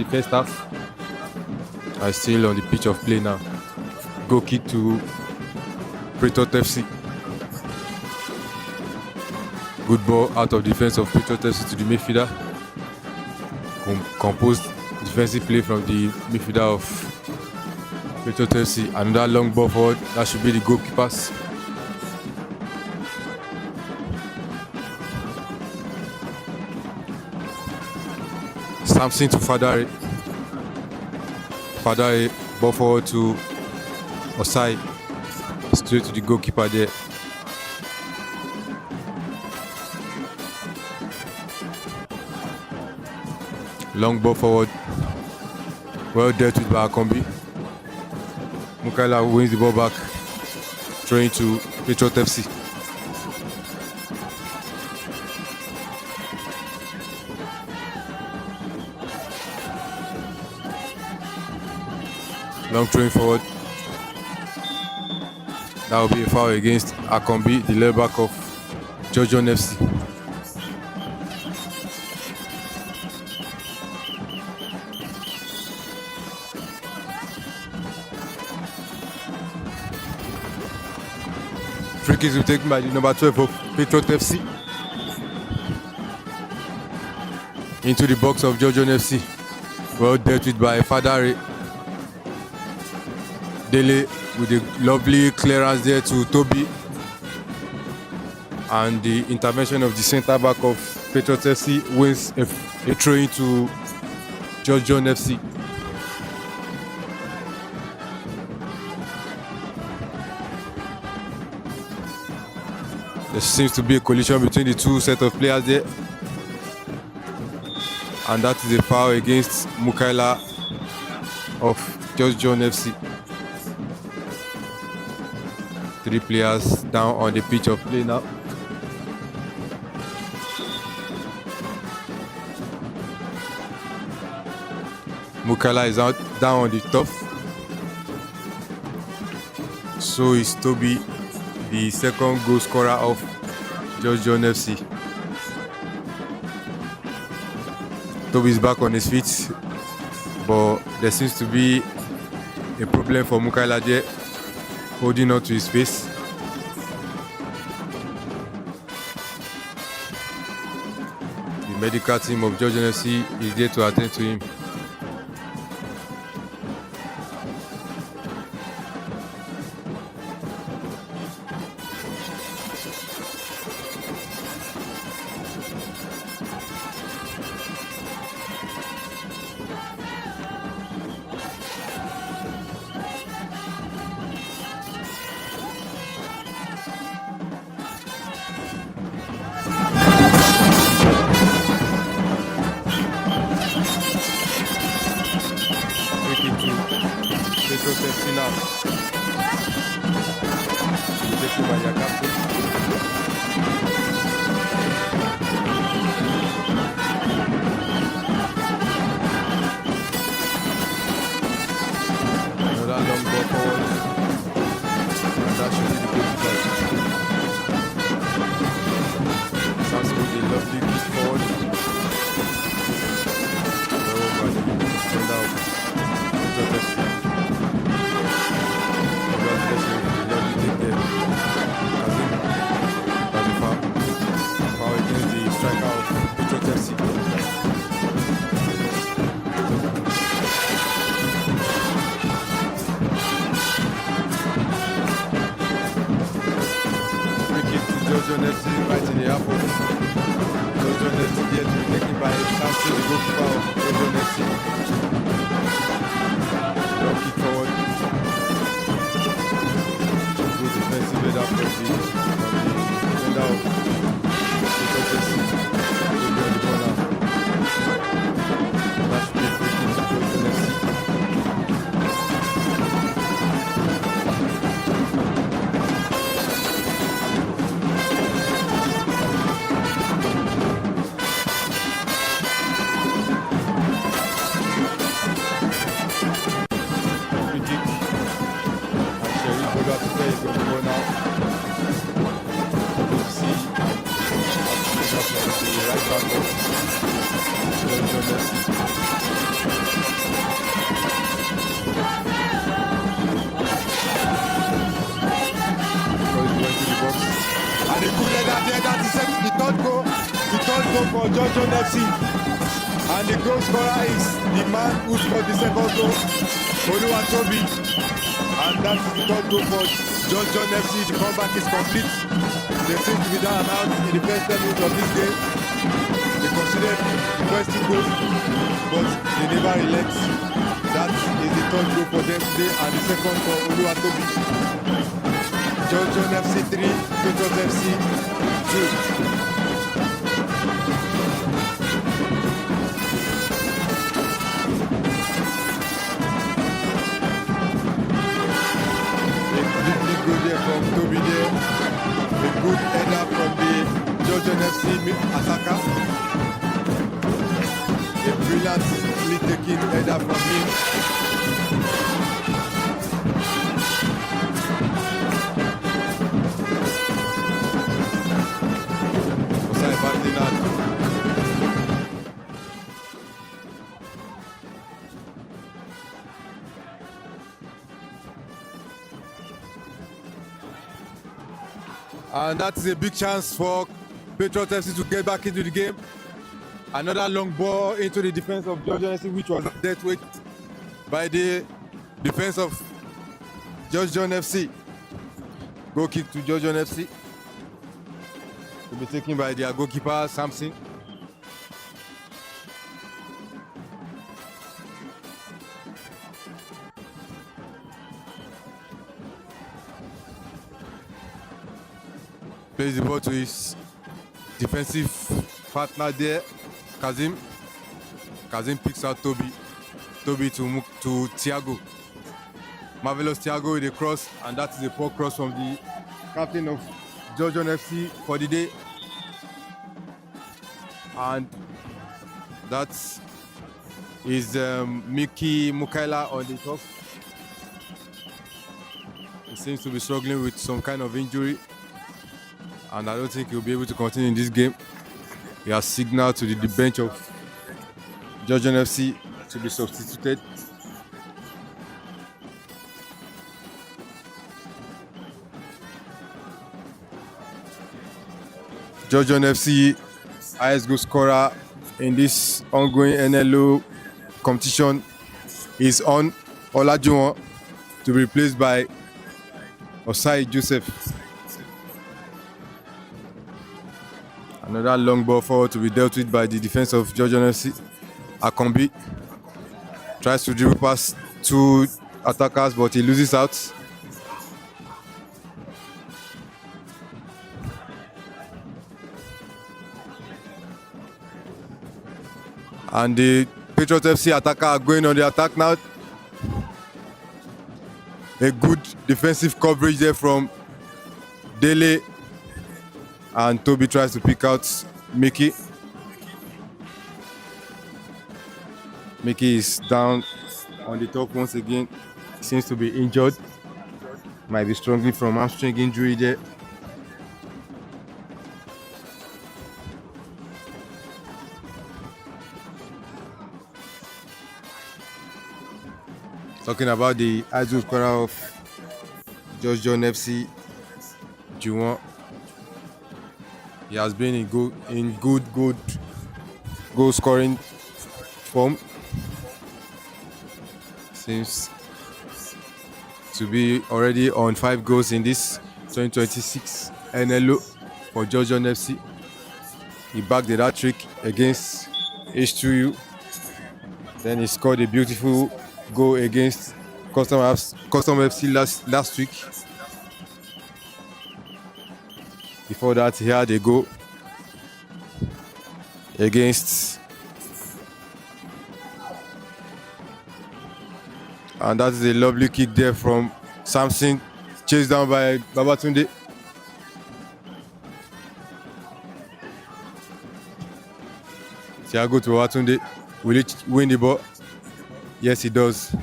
A: the first half. Are still on the pitch of play now. Goal kick to Patriot FC. Good ball out of defense of Patriot FC to the midfielder. Composed defensive play from the midfielder of Petro FC. Another long ball forward. That should be the goalkeepers. Samson to Fadare. Fadare, ball forward to Osai. Straight to the goalkeeper there. Long ball forward. Well dealt with by Akombi. Mukaila wins the ball back. Throwing to Patriot FC. Long throwing forward. That will be a foul against Akombi, the left back of Patriot FC. Free kicks will be taken by the number 12 of Patriot FC. Into the box of Patriot FC. Well dealt with by Fadare. Dele with a lovely clearance there to Toby. And the intervention of the centre back of Petro FC wins a throw into Patriot FC. There seems to be a collision between the two set of players there. And that is a foul against Mukaila of Patriot FC. 3 players down on the pitch of play now. Mukaila is out down on the top. So is Toby, the second goal scorer of Patriot FC. Toby is back on his feet, but there seems to be a problem for Mukaila there, holding on to his face. The medical team of Patriot FC is there to attend to him. Petro FC now. Taken by their captain. Another long ball forward. And that should be the goal. Sounds with a lovely kick forward. Send out Petro FC. Patriot FC right in the apple. Patriot FC here to be taken by Samson, the goalkeeper of Patriot FC. Long kick forward. Good defensive header from the defender of Patriot FC. Will be on the ball now. That should be a free kick to Patriot FC. John FC. And the goal scorer is the man who scored the second goal, Oluwatobi. And that is the third goal for John FC. The comeback is complete. They seem to be down and out in the first 10 minutes of this game. They considered the first two goals, but they never relent. That is the third goal for them today, and the second for Oluwatobi. John FC 3, Patriot FC 2. From Toby there, a good header from the John FC attacker, a brilliantly taken header from him. Osai Ferdinand. And that is a big chance for Petro FC to get back into the game. Another long ball into the defense of John FC, which was dealt with by the defense of John FC. Goal kick to John FC. To be taken by their goalkeeper, Samson. Plays the ball to his defensive partner there, Kazim. Kazim picks out Toby. Toby to Thiago. Marvelous Thiago with a cross, and that is a poor cross from the captain of John FC for the day. And that is Mickey Mukaila on the top. He seems to be struggling with some kind of injury, and I don't think he'll be able to continue in this game. He has signaled to the bench of John FC to be substituted. John FC, highest goal scorer in this ongoing NLO competition, is on Olajuwon, to be replaced by Osai Joseph. Another long ball forward to be dealt with by the defense of John FC. Akombi tries to dribble past two attackers, but he loses out. And the Patriot FC attacker are going on the attack now. A good defensive coverage there from Dele. And Toby tries to pick out Mickey. Mickey is down on the top once again. Seems to be injured. Might be struggling from hamstring injury there. Talking about the highest scorer of John FC, Juwon. He has been in good goal scoring form. Seems to be already on 5 goals in this 2026 NLO for John FC. He bagged the hat trick against H2U. Then he scored a beautiful goal against Custom FC last week. Before that, he had a goal against, and that is a lovely kick there from Samson, chased down by Babatunde. Thiago to Babatunde. Will he win the ball? Yes, he does.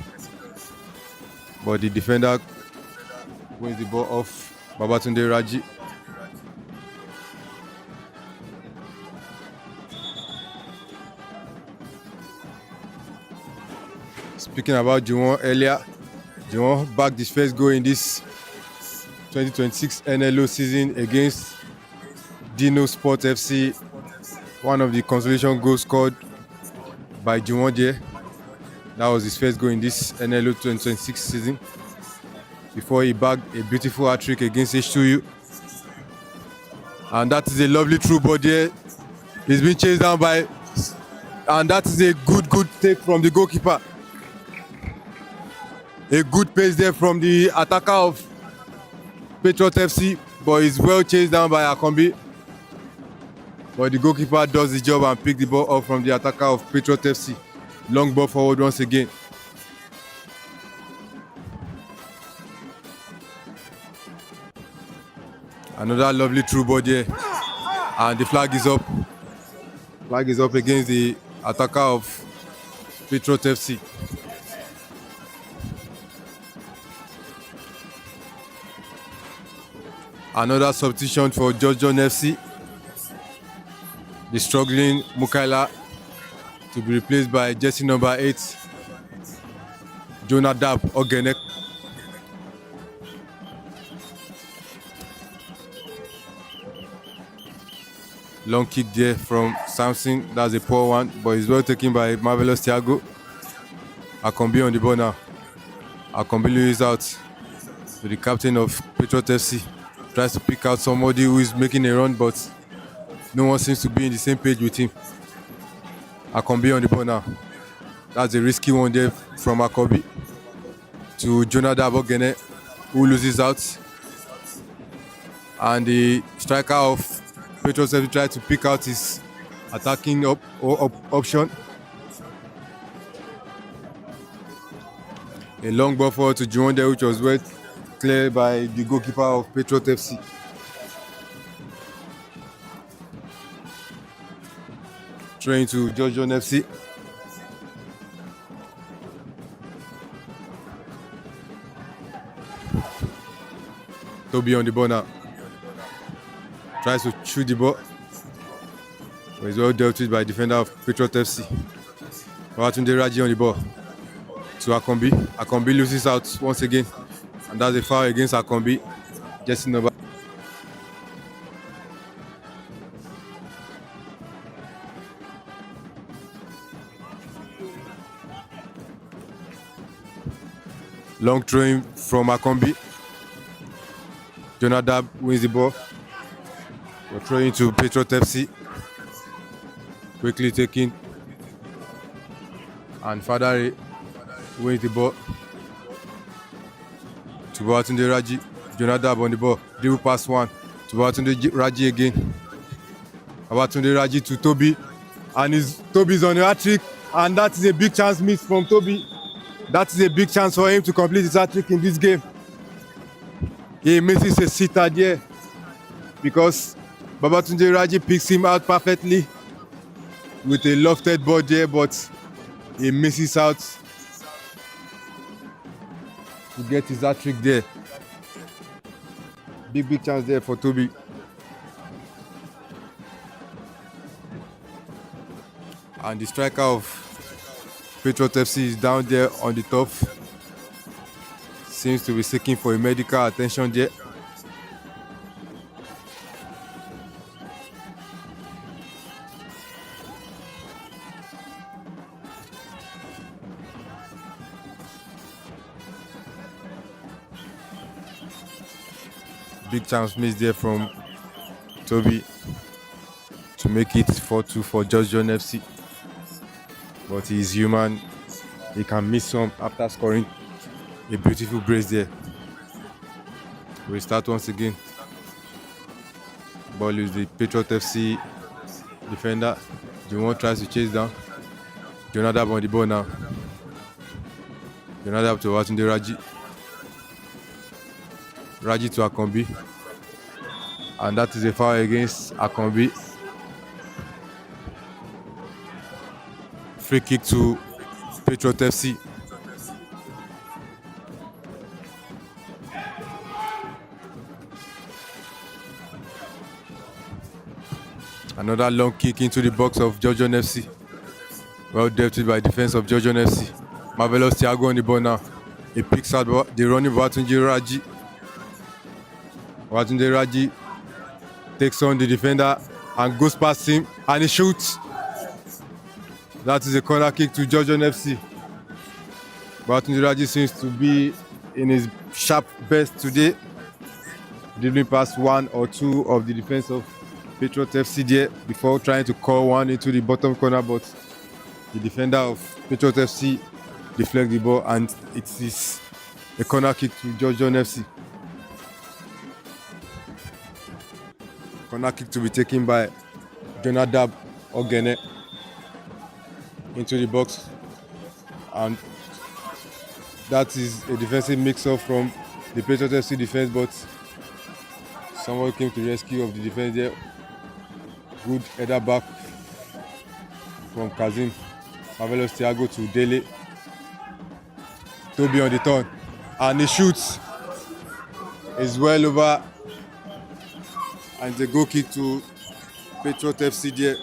A: But the defender wins the ball off Babatunde Raji. Speaking about Juwon earlier, Juwon bagged his first goal in this 2026 NLO season against Dino Sport FC one of the consolation goals scored by Juwonde. That was his first goal in this NLO 2026 season, before he bagged a beautiful hat-trick against H2U. And that is a lovely through ball there. He's been chased down by, and that is a good take from the goalkeeper. A good pace there from the attacker of Patriot FC, but he's well chased down by Akombi. But the goalkeeper does the job and picks the ball up from the attacker of Patriot FC. Long ball forward once again. Another lovely through ball there. And the flag is up. Flag is up against the attacker of Petro FC. Another substitution for George John FC. The struggling Mukaila to be replaced by jersey number 8, Jonadab Ogenek. Long kick there from Samson. That's a poor one, but it's well taken by Marvelous Thiago. Akombi on the ball now. Akombi is out to the captain of Patriot FC. Tries to pick out somebody who is making a run, but no one seems to be in the same page with him. Akombi on the ball now. That's a risky one there from Akombi to Jonadab Ogene, who loses out. And the striker of Petro FC tried to pick out his attacking option. A long ball forward to Juwonde, which was well cleared by the goalkeeper of Petro FC. Throwing to George John FC. Toby on the ball now. Tries to shoot the ball, but he's well dealt with by defender of Patriot FC. Babatunde Raji on the ball to Akombi. Akombi loses out once again, and that's a foul against Akombi. Jersey number. Long throwing from Akombi. Jonadab wins the ball. We're throwing to Patriot FC. Quickly taking. And Fadare wins the ball. To Babatunde Raji. Jonadab on the ball. Dribble pass one. To Babatunde Raji again. Babatunde Raji to Toby. And Toby's on the hat-trick. And that is a big chance missed from Toby. That is a big chance for him to complete his hat-trick in this game. He misses a sitter there because Babatunde Raji picks him out perfectly with a lofted ball there, but he misses out to get his hat-trick there. Big chance there for Toby. And the striker of Patriot FC is down there on the top. Seems to be seeking for a medical attention there. Big chance missed there from Toby to make it 4-2 for George John FC. But he's human. He can miss some after scoring a beautiful brace there. We start once again. Ball is the Patriot FC defender. Juwon tries to chase down. Jonadab on the ball now. Jonadab to Babatunde Raji. Raji to Akombi. And that is a foul against Akombi. Free kick to Patriot FC. Another long kick into the box of George John FC. Well dealt with by defense of George John FC. Marvelous Thiago on the ball now. He picks out the running Babatunde Raji. Babatunde Raji takes on the defender and goes past him And he shoots. That is a corner kick to Georgian FC. Babatunde Raji seems to be in his sharp best today, dribbling past one or two of the defense of Patriot FC there before trying to call one into the bottom corner, but the defender of Patriot FC deflects the ball, and it is a corner kick to Georgian FC. Corner kick to be taken by Jonadab Ogene into the box, and that is a defensive mix-up from the Patriot FC defense, but someone came to the rescue of the defense there. Good header back from Kazim. Marvelous Thiago to Dele. Toby on the turn, and he shoots. It's well over, and the goal kick to Patriot FC there.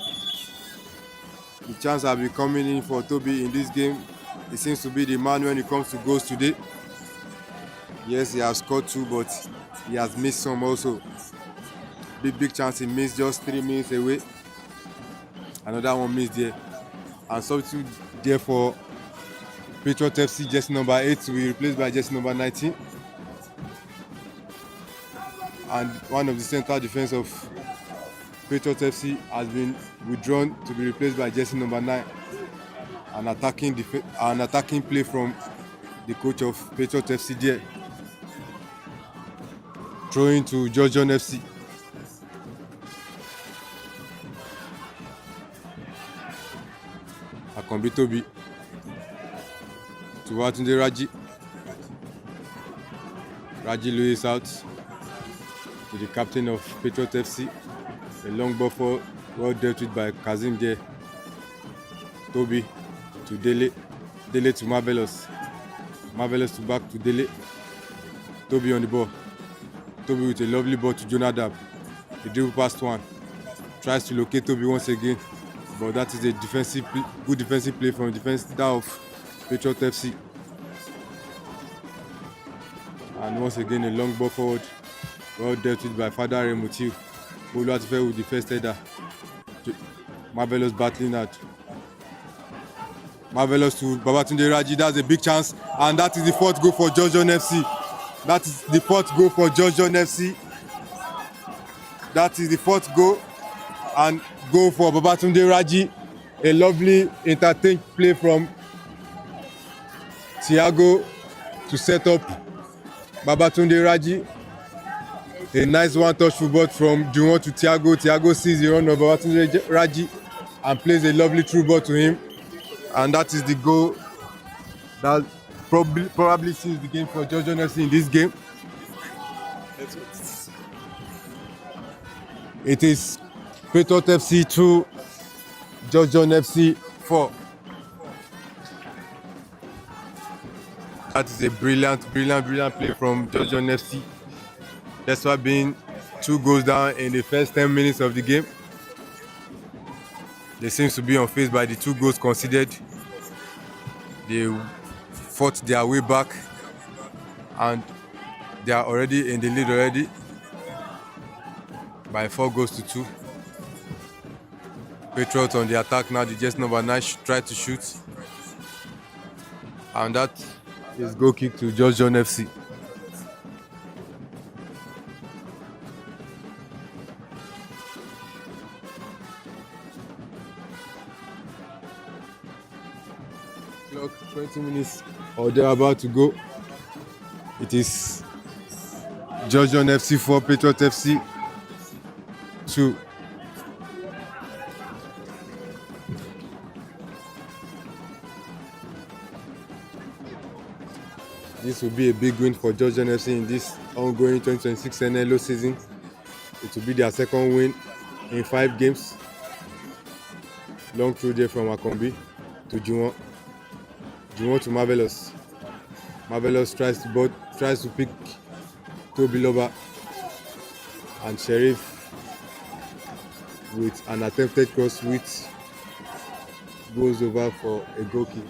A: The chance will be coming in for Toby in this game. He seems to be the man when it comes to goals today. Yes, he has scored 2, but he has missed some also. Big chance he missed just 3 minutes away. Another one missed there. And substitute there for Petro FC, jersey number 8 to be replaced by jersey number 19. And one of the central defense of Petro FC has been withdrawn to be replaced by jersey number 9. An attacking play from the coach of Patriot FC there. Throwing to Georgian FC. Akombi Toby to Babatunde Raji. Raji Lewis out to the captain of Patriot FC. A long ball for, well dealt with by Kazim there. Toby to Dele. Dele to Marvelous. Marvelous to back to Dele. Toby on the ball. Toby with a lovely ball to Jonadab. He dribble past one. Tries to locate Toby once again. But that is a good defensive play from the defender of Patriot FC. And once again a long ball forward. Well dealt with by Father Remutiu. Oluwatife with the first header. Marvelous battling out. Marvelous to Babatunde Raji. That's a big chance, and that is the 4th goal for Georgian FC. That is the 4th goal for Georgian FC. That is the 4th goal, and goal for Babatunde Raji. A lovely entertained play from Thiago to set up Babatunde Raji. A nice one-touch football from Juwon to Thiago. Thiago sees the run of Babatunde Raji and plays a lovely through ball to him. And that is the goal that probably seals the game for Georgian FC in this game. It is Patriot FC 2, Georgian FC 4. That is a brilliant play from Georgian FC. Despite being 2 goals down in the first 10 minutes of the game, they seem to be unfazed by the 2 goals conceded. They fought their way back, and they are already in the lead already by 4 goals to 2. Patriot on the attack now. The jersey number 9 tried to shoot, and that is goal kick to Georgian FC. Clock 20 minutes or they're about to go. It is Georgian FC 4, Patriot FC 2. This will be a big win for Georgian FC in this ongoing 2026 NLO season. It will be their 2nd win in 5 games. Long through there from Akombi to Juwon. Juwon to Marvelous. Marvelous tries to pick Toby Loba, and Sheriff with an attempted cross which goes over for a goal kick.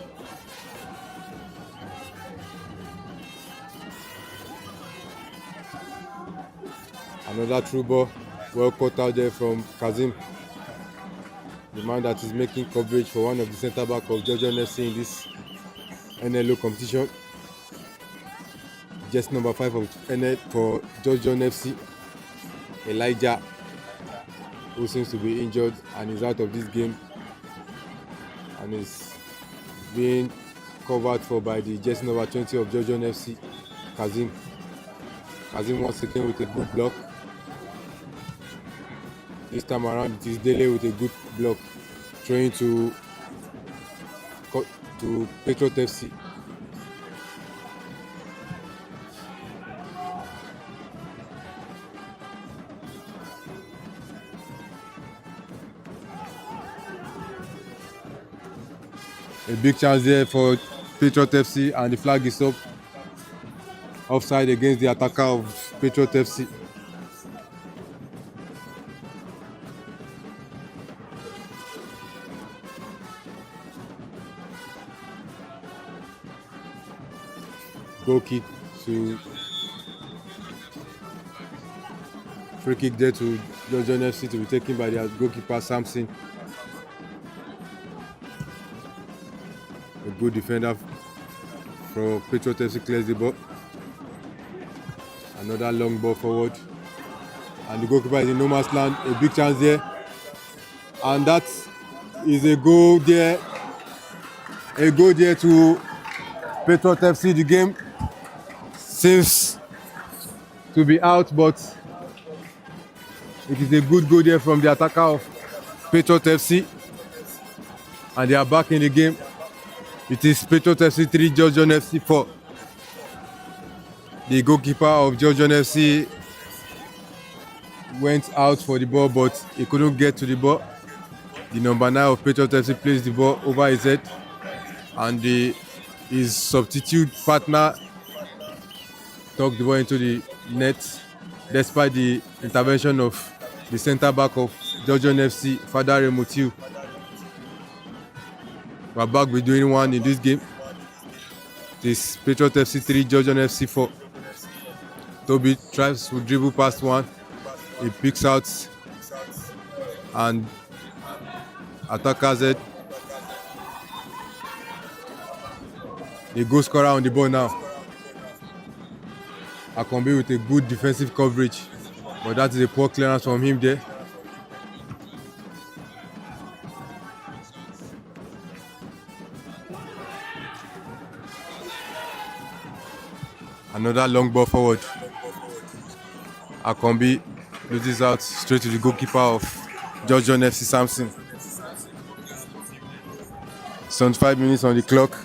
A: Another through ball, well caught out there from Kazim. the man that is making coverage for one of the centre back of Georgia FC in this NLO competition. Just number 5 of NL for Georgia FC, Elijah, who seems to be injured and is out of this game and is being covered for by the jersey number 20 of Georgia FC, Kazim. Kazim once again with a good block. This time around it is Dele with a good block, throwing to Patriot FC. A big chance there for Patriot FC, and the flag is up. Offside against the attacker of Patriot FC. Goal kick to free kick there to Georgia FC to be taken by their goalkeeper Samson. A good defender from Patriot FC clears the ball. Another long ball forward. And the goalkeeper is in no man's land. A big chance there. And that is a goal there. A goal there to Petro FC. The game seems to be out, but it is a good goal there from the attacker of Patriot FC. And they are back in the game. It is Patriot FC 3, Georgia FC 4. The goalkeeper of Georgia FC went out for the ball, but he couldn't get to the ball. The number 9 of Patriot FC placed the ball over his head, and his substitute partner took the ball into the net, despite the intervention of the centre back of Georgia FC, Father Remutiu. We're back with doing one in this game. This Patriot FC 3, Georgia FC 4. Toby tries to dribble past one. He picks out and attackers it. The goal scorer on the ball now. Akombi with a good defensive coverage, but that is a poor clearance from him there. Another long ball forward. Akombi loses out straight to the goalkeeper of Georgia FC, Samson. 75 minutes on the clock.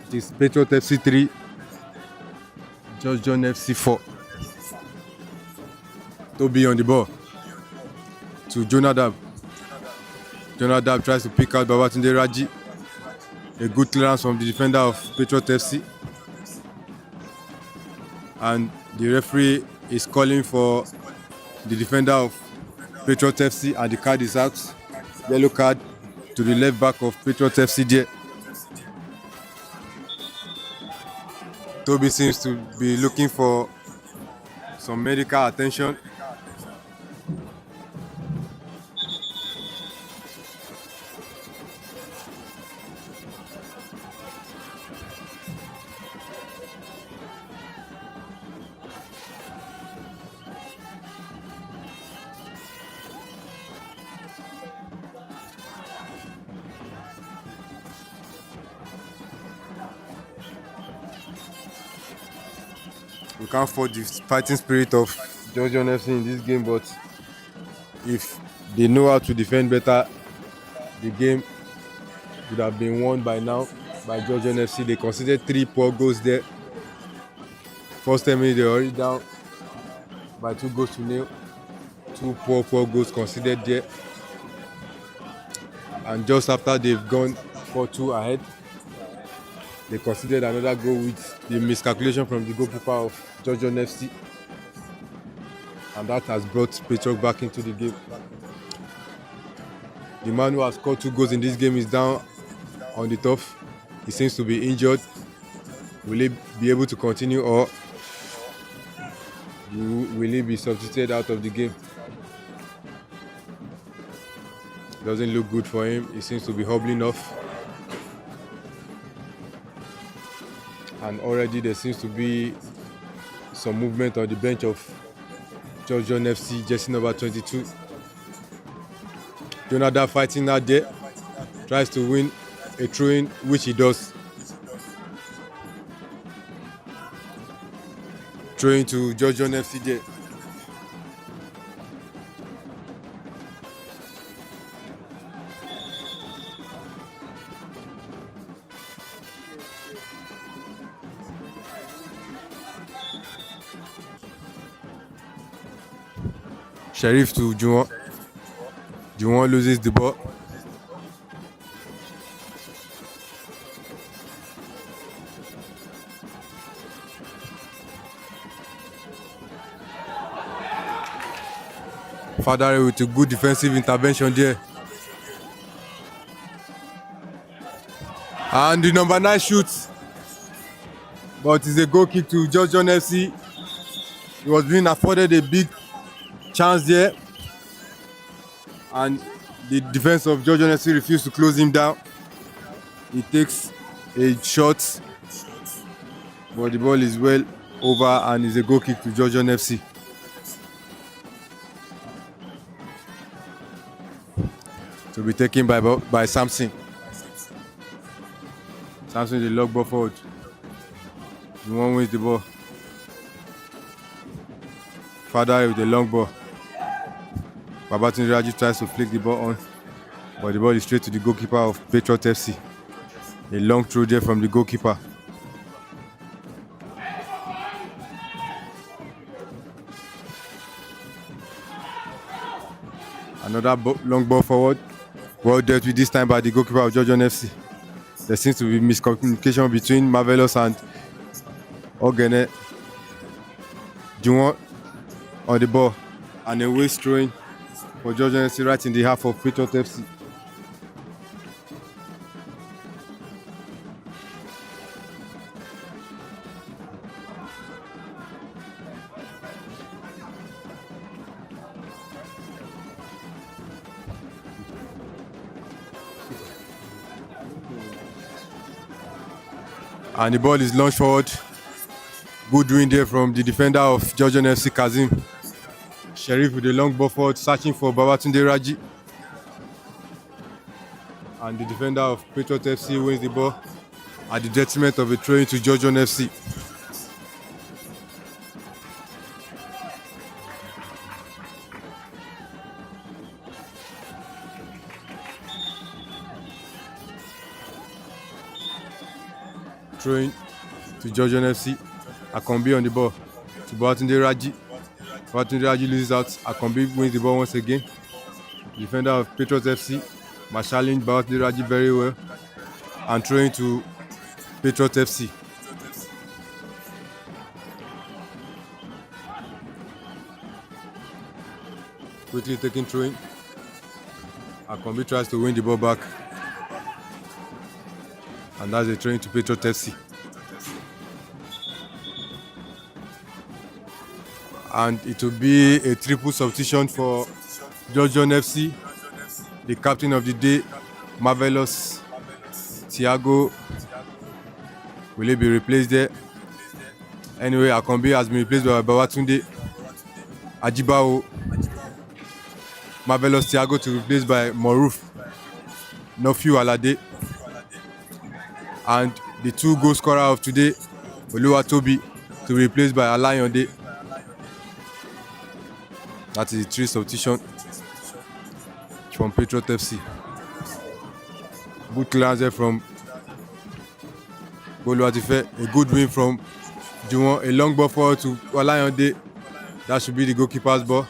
A: It is Patriot FC 3, Georgia FC 4. Toby on the ball to Jonadab. Jonadab tries to pick out Babatunde Raji. A good clearance from the defender of Patriot FC. And the referee is calling for the defender of Patriot FC, and the card is out. Yellow card to the left back of Patriot FC there. Toby seems to be looking for some medical attention. We can't fault the fighting spirit of Georgia FC in this game, but if they know how to defend better, the game would have been won by now by Georgia FC. They conceded 3 poor goals there. First 10 minutes, they were already down by 2-0. 2 poor goals conceded there. And just after they've gone 4-2 ahead, they conceded another goal with the miscalculation from the goalkeeper of Georgia FC. And that has brought Patriot back into the game. The man who has scored 2 goals in this game is down on the turf. He seems to be injured. Will he be able to continue, or will he be substituted out of the game? Doesn't look good for him. He seems to be hobbling off. And already there seems to be some movement on the bench of Georgian FC, jersey number 22. Jonathan fighting out there. Tries to win a throw-in, which he does. Throw-in to Georgian FC there. Sheriff to Juwon. Juwon loses the ball. Fadare with a good defensive intervention there. And the number 9 shoots. But it's a goal kick to Georgian FC. He was being afforded a big chance there. And the defense of Georgian FC refused to close him down. He takes a shot. But the ball is well over and it's a goal kick to Georgian FC. To be taken by Samson. Samson the long ball forward. The one wins the ball. Father with the long ball. Babatunde Raji tries to flick the ball on, but the ball is straight to the goalkeeper of Patriot FC. A long throw there from the goalkeeper. Another long ball forward. Well dealt with this time by the goalkeeper of Georgian FC. There seems to be miscommunication between Marvelous and Ogene. Juwon on the ball and a waist throwing for Georgian FC right in the half of Patriot FC. And the ball is launched forward. Good win there from the defender of Georgian FC, Kazim. Sheriff with the long ball forward, searching for Babatunde Raji. And the defender of Patriot FC wins the ball at the detriment of a throw into Georgian FC. Throwing to Georgian FC. Akombi on the ball to Babatunde Raji. Babatunde Raji loses out. Akombi wins the ball once again. Defender of Petro FC marshalling Babatunde Raji very well and throwing to Petro FC. Quickly taking throwing. Akombi tries to win the ball back. And that's a throw to Petro FC. And it will be a triple substitution for Georgian FC. The captain of the day, Marvelous Thiago. Will he be replaced there? Anyway, Akombi has been replaced by Babatunde Ajibao. Marvelous Thiago to be replaced by Moruf Nofiu Alade. And the two goal scorer of today, Oluwatobi, to be replaced by Alayonde. That is the 3 substitution from Patriot FC. Good clearance there from Oluwatife. A good win from Juwon. A long ball forward to Alayonde. That should be the goalkeeper's ball.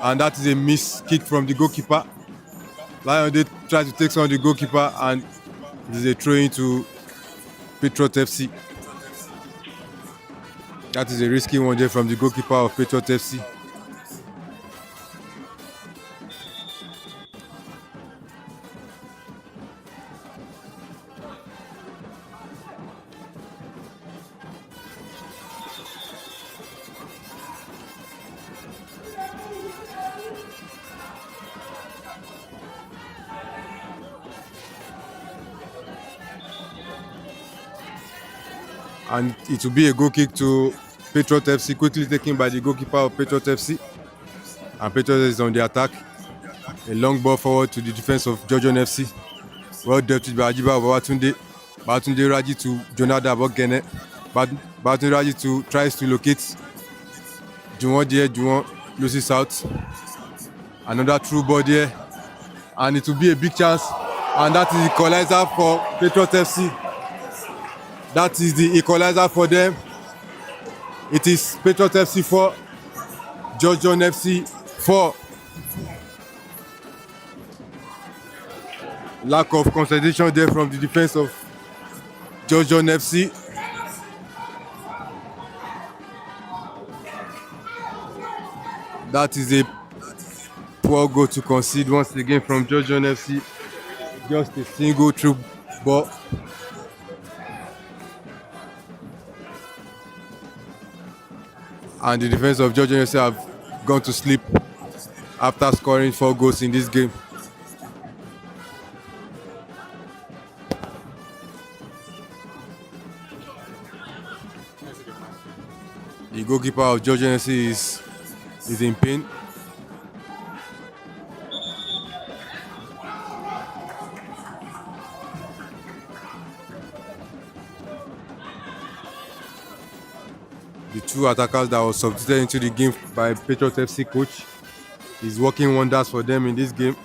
A: And that is a missed kick from the goalkeeper. Alayonde tries to take some of the goalkeeper and it is a throw into Patriot FC. That is a risky one there from the goalkeeper of Patriot FC. And it will be a goal kick to Patriot FC, quickly taken by the goalkeeper of Patriot FC. And Patriot is on the attack. A long ball forward to the defense of Georgian FC. Well dealt with by Ajiba Babatunde. Babatunde Raji to Jonada Abogene. Babatunde Raji tries to locate Juwon there. Juwon loses out. Another through ball there. And it will be a big chance. And that is the equalizer for Petro FC. That is the equalizer for them. It is Petro FC 4, Georgian FC 4. Lack of concentration there from the defense of Georgian FC. That is a poor goal to concede once again from Georgian FC. Just a single through ball. And the defense of Georgian FC have gone to sleep after scoring 4 goals in this game. The goalkeeper of Georgian FC is in pain. The 2 attackers that were substituted into the game by Patriot FC coach is working wonders for them in this game.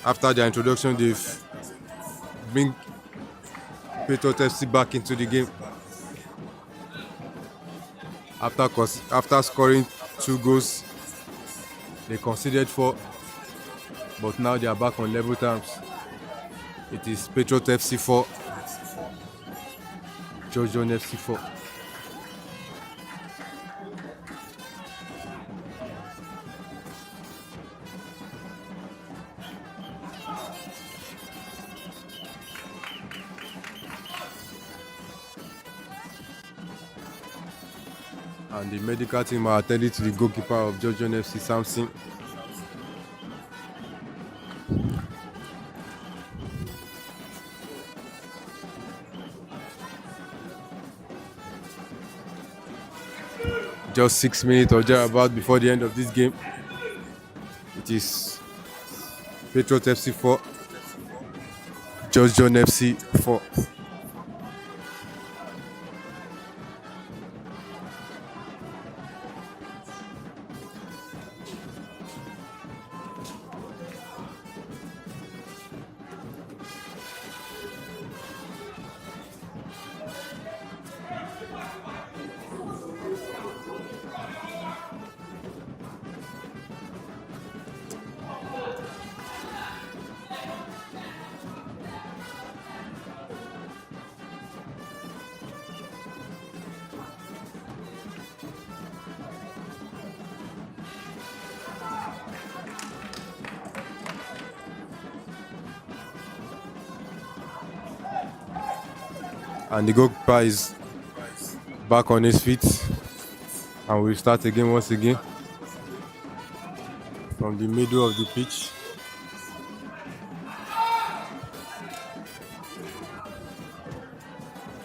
A: After their introduction, they've bring Patriot FC back into the game. After scoring 2 goals, they conceded 4, but now they are back on level terms. It is Patriot FC 4, Georgian FC 4. And the medical team are attending to the goalkeeper of Georgian FC, Samson. Just 6 minutes or thereabout before the end of this game. It is Patriot FC 4, Georgian FC 4. And the goalkeeper is back on his feet, and we'll start again once again from the middle of the pitch.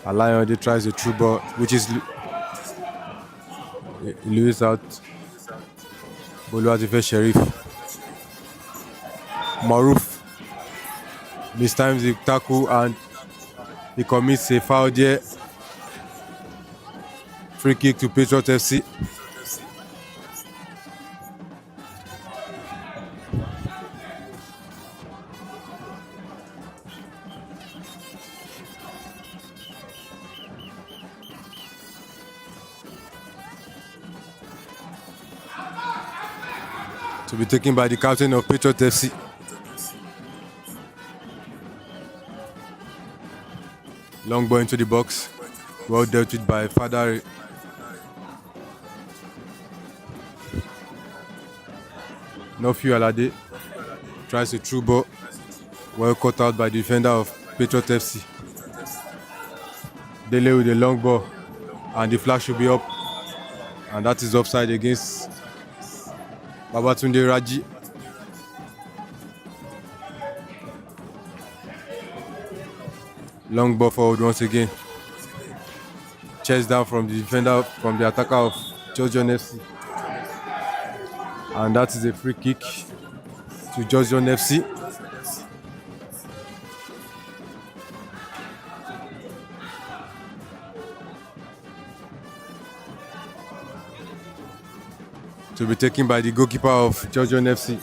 A: Alayande tries a through ball, which is Lewis out. Boluwatife Sheriff. Maruf mistimes the tackle and he commits a foul there. Free kick to Patriot FC. To be taken by the captain of Patriot FC. Long ball into the box. Well dealt with by Fadari. Nofiu Alade tries a through ball. Well caught out by the defender of Petro FC. Dele with a long ball. And the flag should be up. And that is offside against Babatunde Raji. Long ball forward once again. chest down from the defender, from the attacker of Georgian FC. And that is a free kick to Georgian FC. To be taken by the goalkeeper of Georgian FC.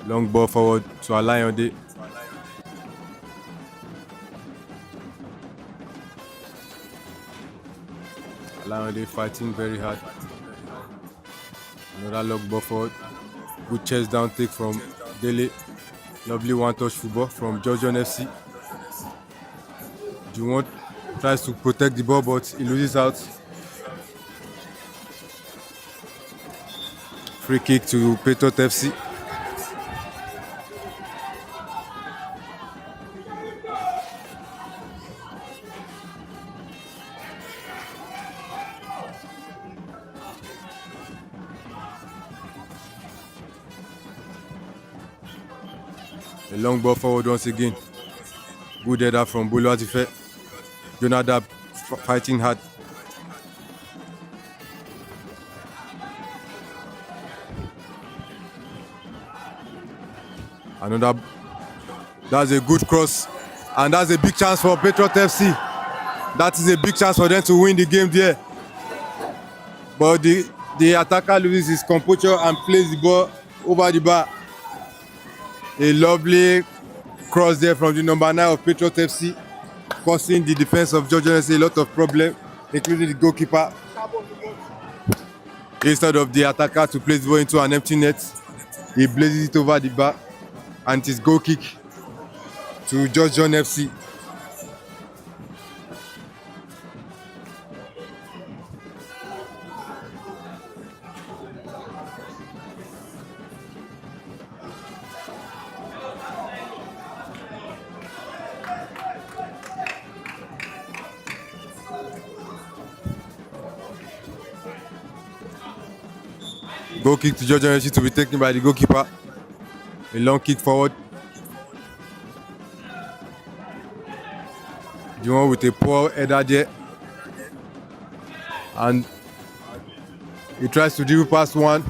A: Long ball forward to Alayande. Alayande fighting very hard. Another long ball forward. Good chest down take from Dele. Lovely one-touch football from Georgian FC. Juwon tries to protect the ball, but he loses out. Free kick to Patriot FC. A long ball forward once again. Good header from Bolo Atife. Jonadab fighting hard. Another, that's a good cross, and that's a big chance for Petro FC. That is a big chance for them to win the game there. But the attacker loses his composure and plays the ball over the bar. A lovely cross there from the number 9 of Patriot FC, causing the defense of Georgian FC a lot of problems, including the goalkeeper. Instead of the attacker to place the ball into an empty net, he blazes it over the bar, and it is goal kick to Georgian FC. Goal kick to Georgian FC to be taken by the goalkeeper. A long kick forward. Juwon with a poor header there. And he tries to dribble past one.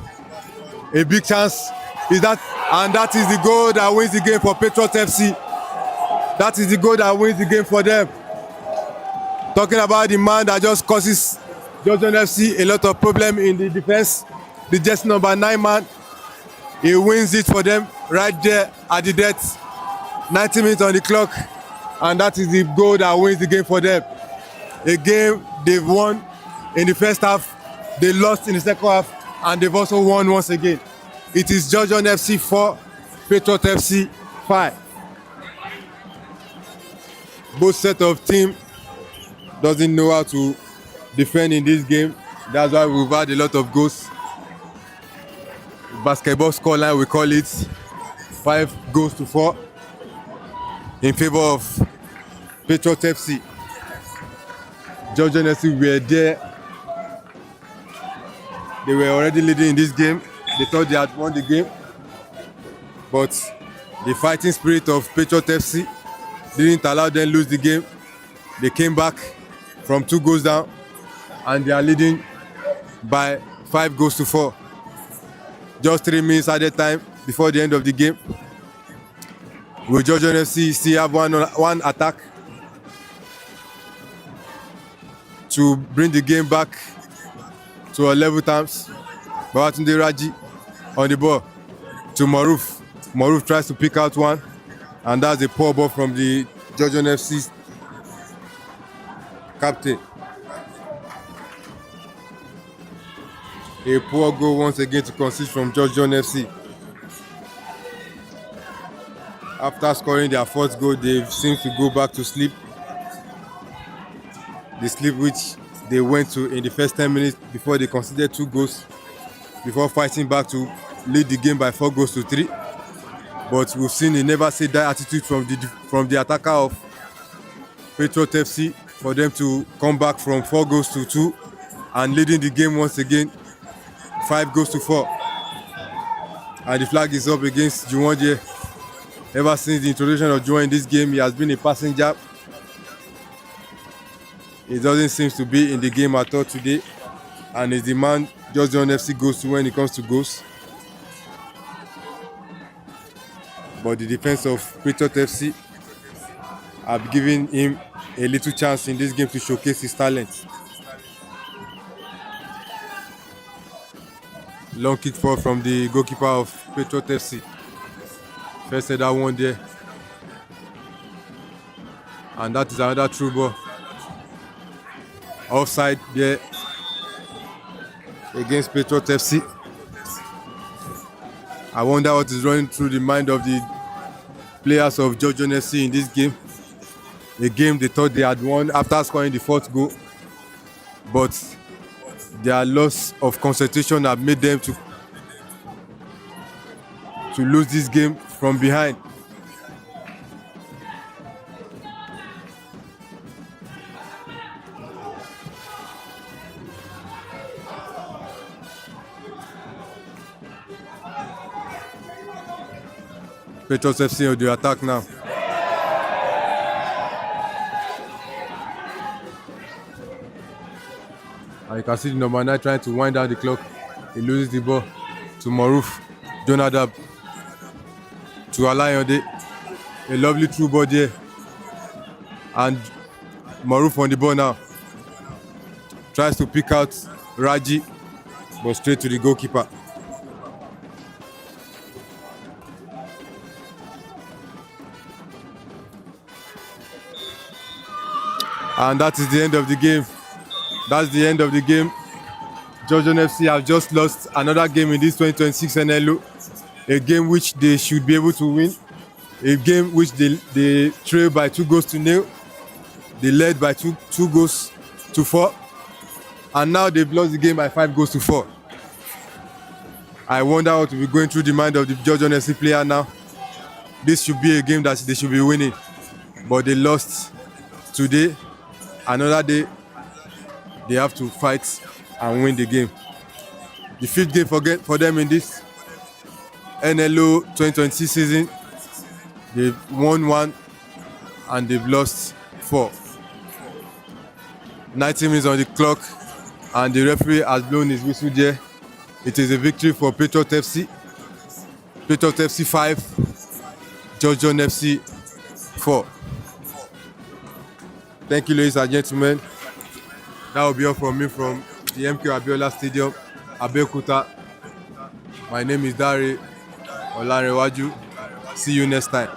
A: A big chance is that, and that is the goal that wins the game for Patriot FC. That is the goal that wins the game for them. Talking about the man that just causes Georgian FC a lot of problem in the defense. The just number 9 man, he wins it for them right there at the death. 90 minutes on the clock, and that is the goal that wins the game for them. A game they've won in the first half, they lost in the second half, and they've also won once again. It is Georgian FC 4, Patriot FC 5. Both set of team doesn't know how to defend in this game. That's why we've had a lot of goals. Basketball scoreline, we call it 5-4 in favor of Patriot FC. Georgian FC were there. They were already leading in this game. They thought they had won the game, but the fighting spirit of Patriot FC didn't allow them lose the game. They came back from 2 goals down, and they are leading by 5-4. Just 3 minutes at a time before the end of the game. Will Georgian FC still have one attack to bring the game back to a level terms? Babatunde Raji on the ball to Maruf. Maruf tries to pick out one, and that's a poor ball from the Georgian FC captain. A poor goal once again to concede from Georgian FC. After scoring their 4th goal, they seem to go back to sleep. The sleep which they went to in the first 10 minutes before they conceded 2 goals, before fighting back to lead the game by 4-3. But we've seen a never say die attitude from the attacker of Patriot FC for them to come back from 4-2 and leading the game once again 5-4. And the flag is up against Juwon. Ever since the introduction of Joe in this game, he has been a passenger. He doesn't seem to be in the game at all today, and is the man Georgian FC goes to when it comes to goals. But the defense of Patriot FC have given him a little chance in this game to showcase his talent. Long kick forward from the goalkeeper of Petro FC. First header one there. And that is another through ball. Offside there against Petro FC. I wonder what is running through the mind of the players of Georgian FC in this game. A game they thought they had won after scoring the fourth goal. But their loss of concentration have made them to lose this game from behind. Petro FC on the attack now. And you can see the number 9 trying to wind down the clock. He loses the ball to Maruf. Jonadab to Alayonde. A lovely through ball there. And Maruf on the ball now. Tries to pick out Raji, but straight to the goalkeeper. And that is the end of the game. That's the end of the game. Georgian FC have just lost another game in this 2026 NLO. A game which they should be able to win. A game which they trailed by 2-0. They led by two goals to 4. And now they've lost the game by 5-4. I wonder what will be going through the mind of the Georgian FC player now. This should be a game that they should be winning. But they lost today. Another day, they have to fight and win the game. The 5th game for them in this NLO 2026 season. They've won 1 and they've lost 4. 90 minutes on the clock and the referee has blown his whistle there. It is a victory for Patriot FC. Patriot FC 5, Georgian FC 4. Thank you, ladies and gentlemen. That will be all from me from the MK Abiola Stadium, Abeokuta. My name is Dare Olanrewaju. See you next time.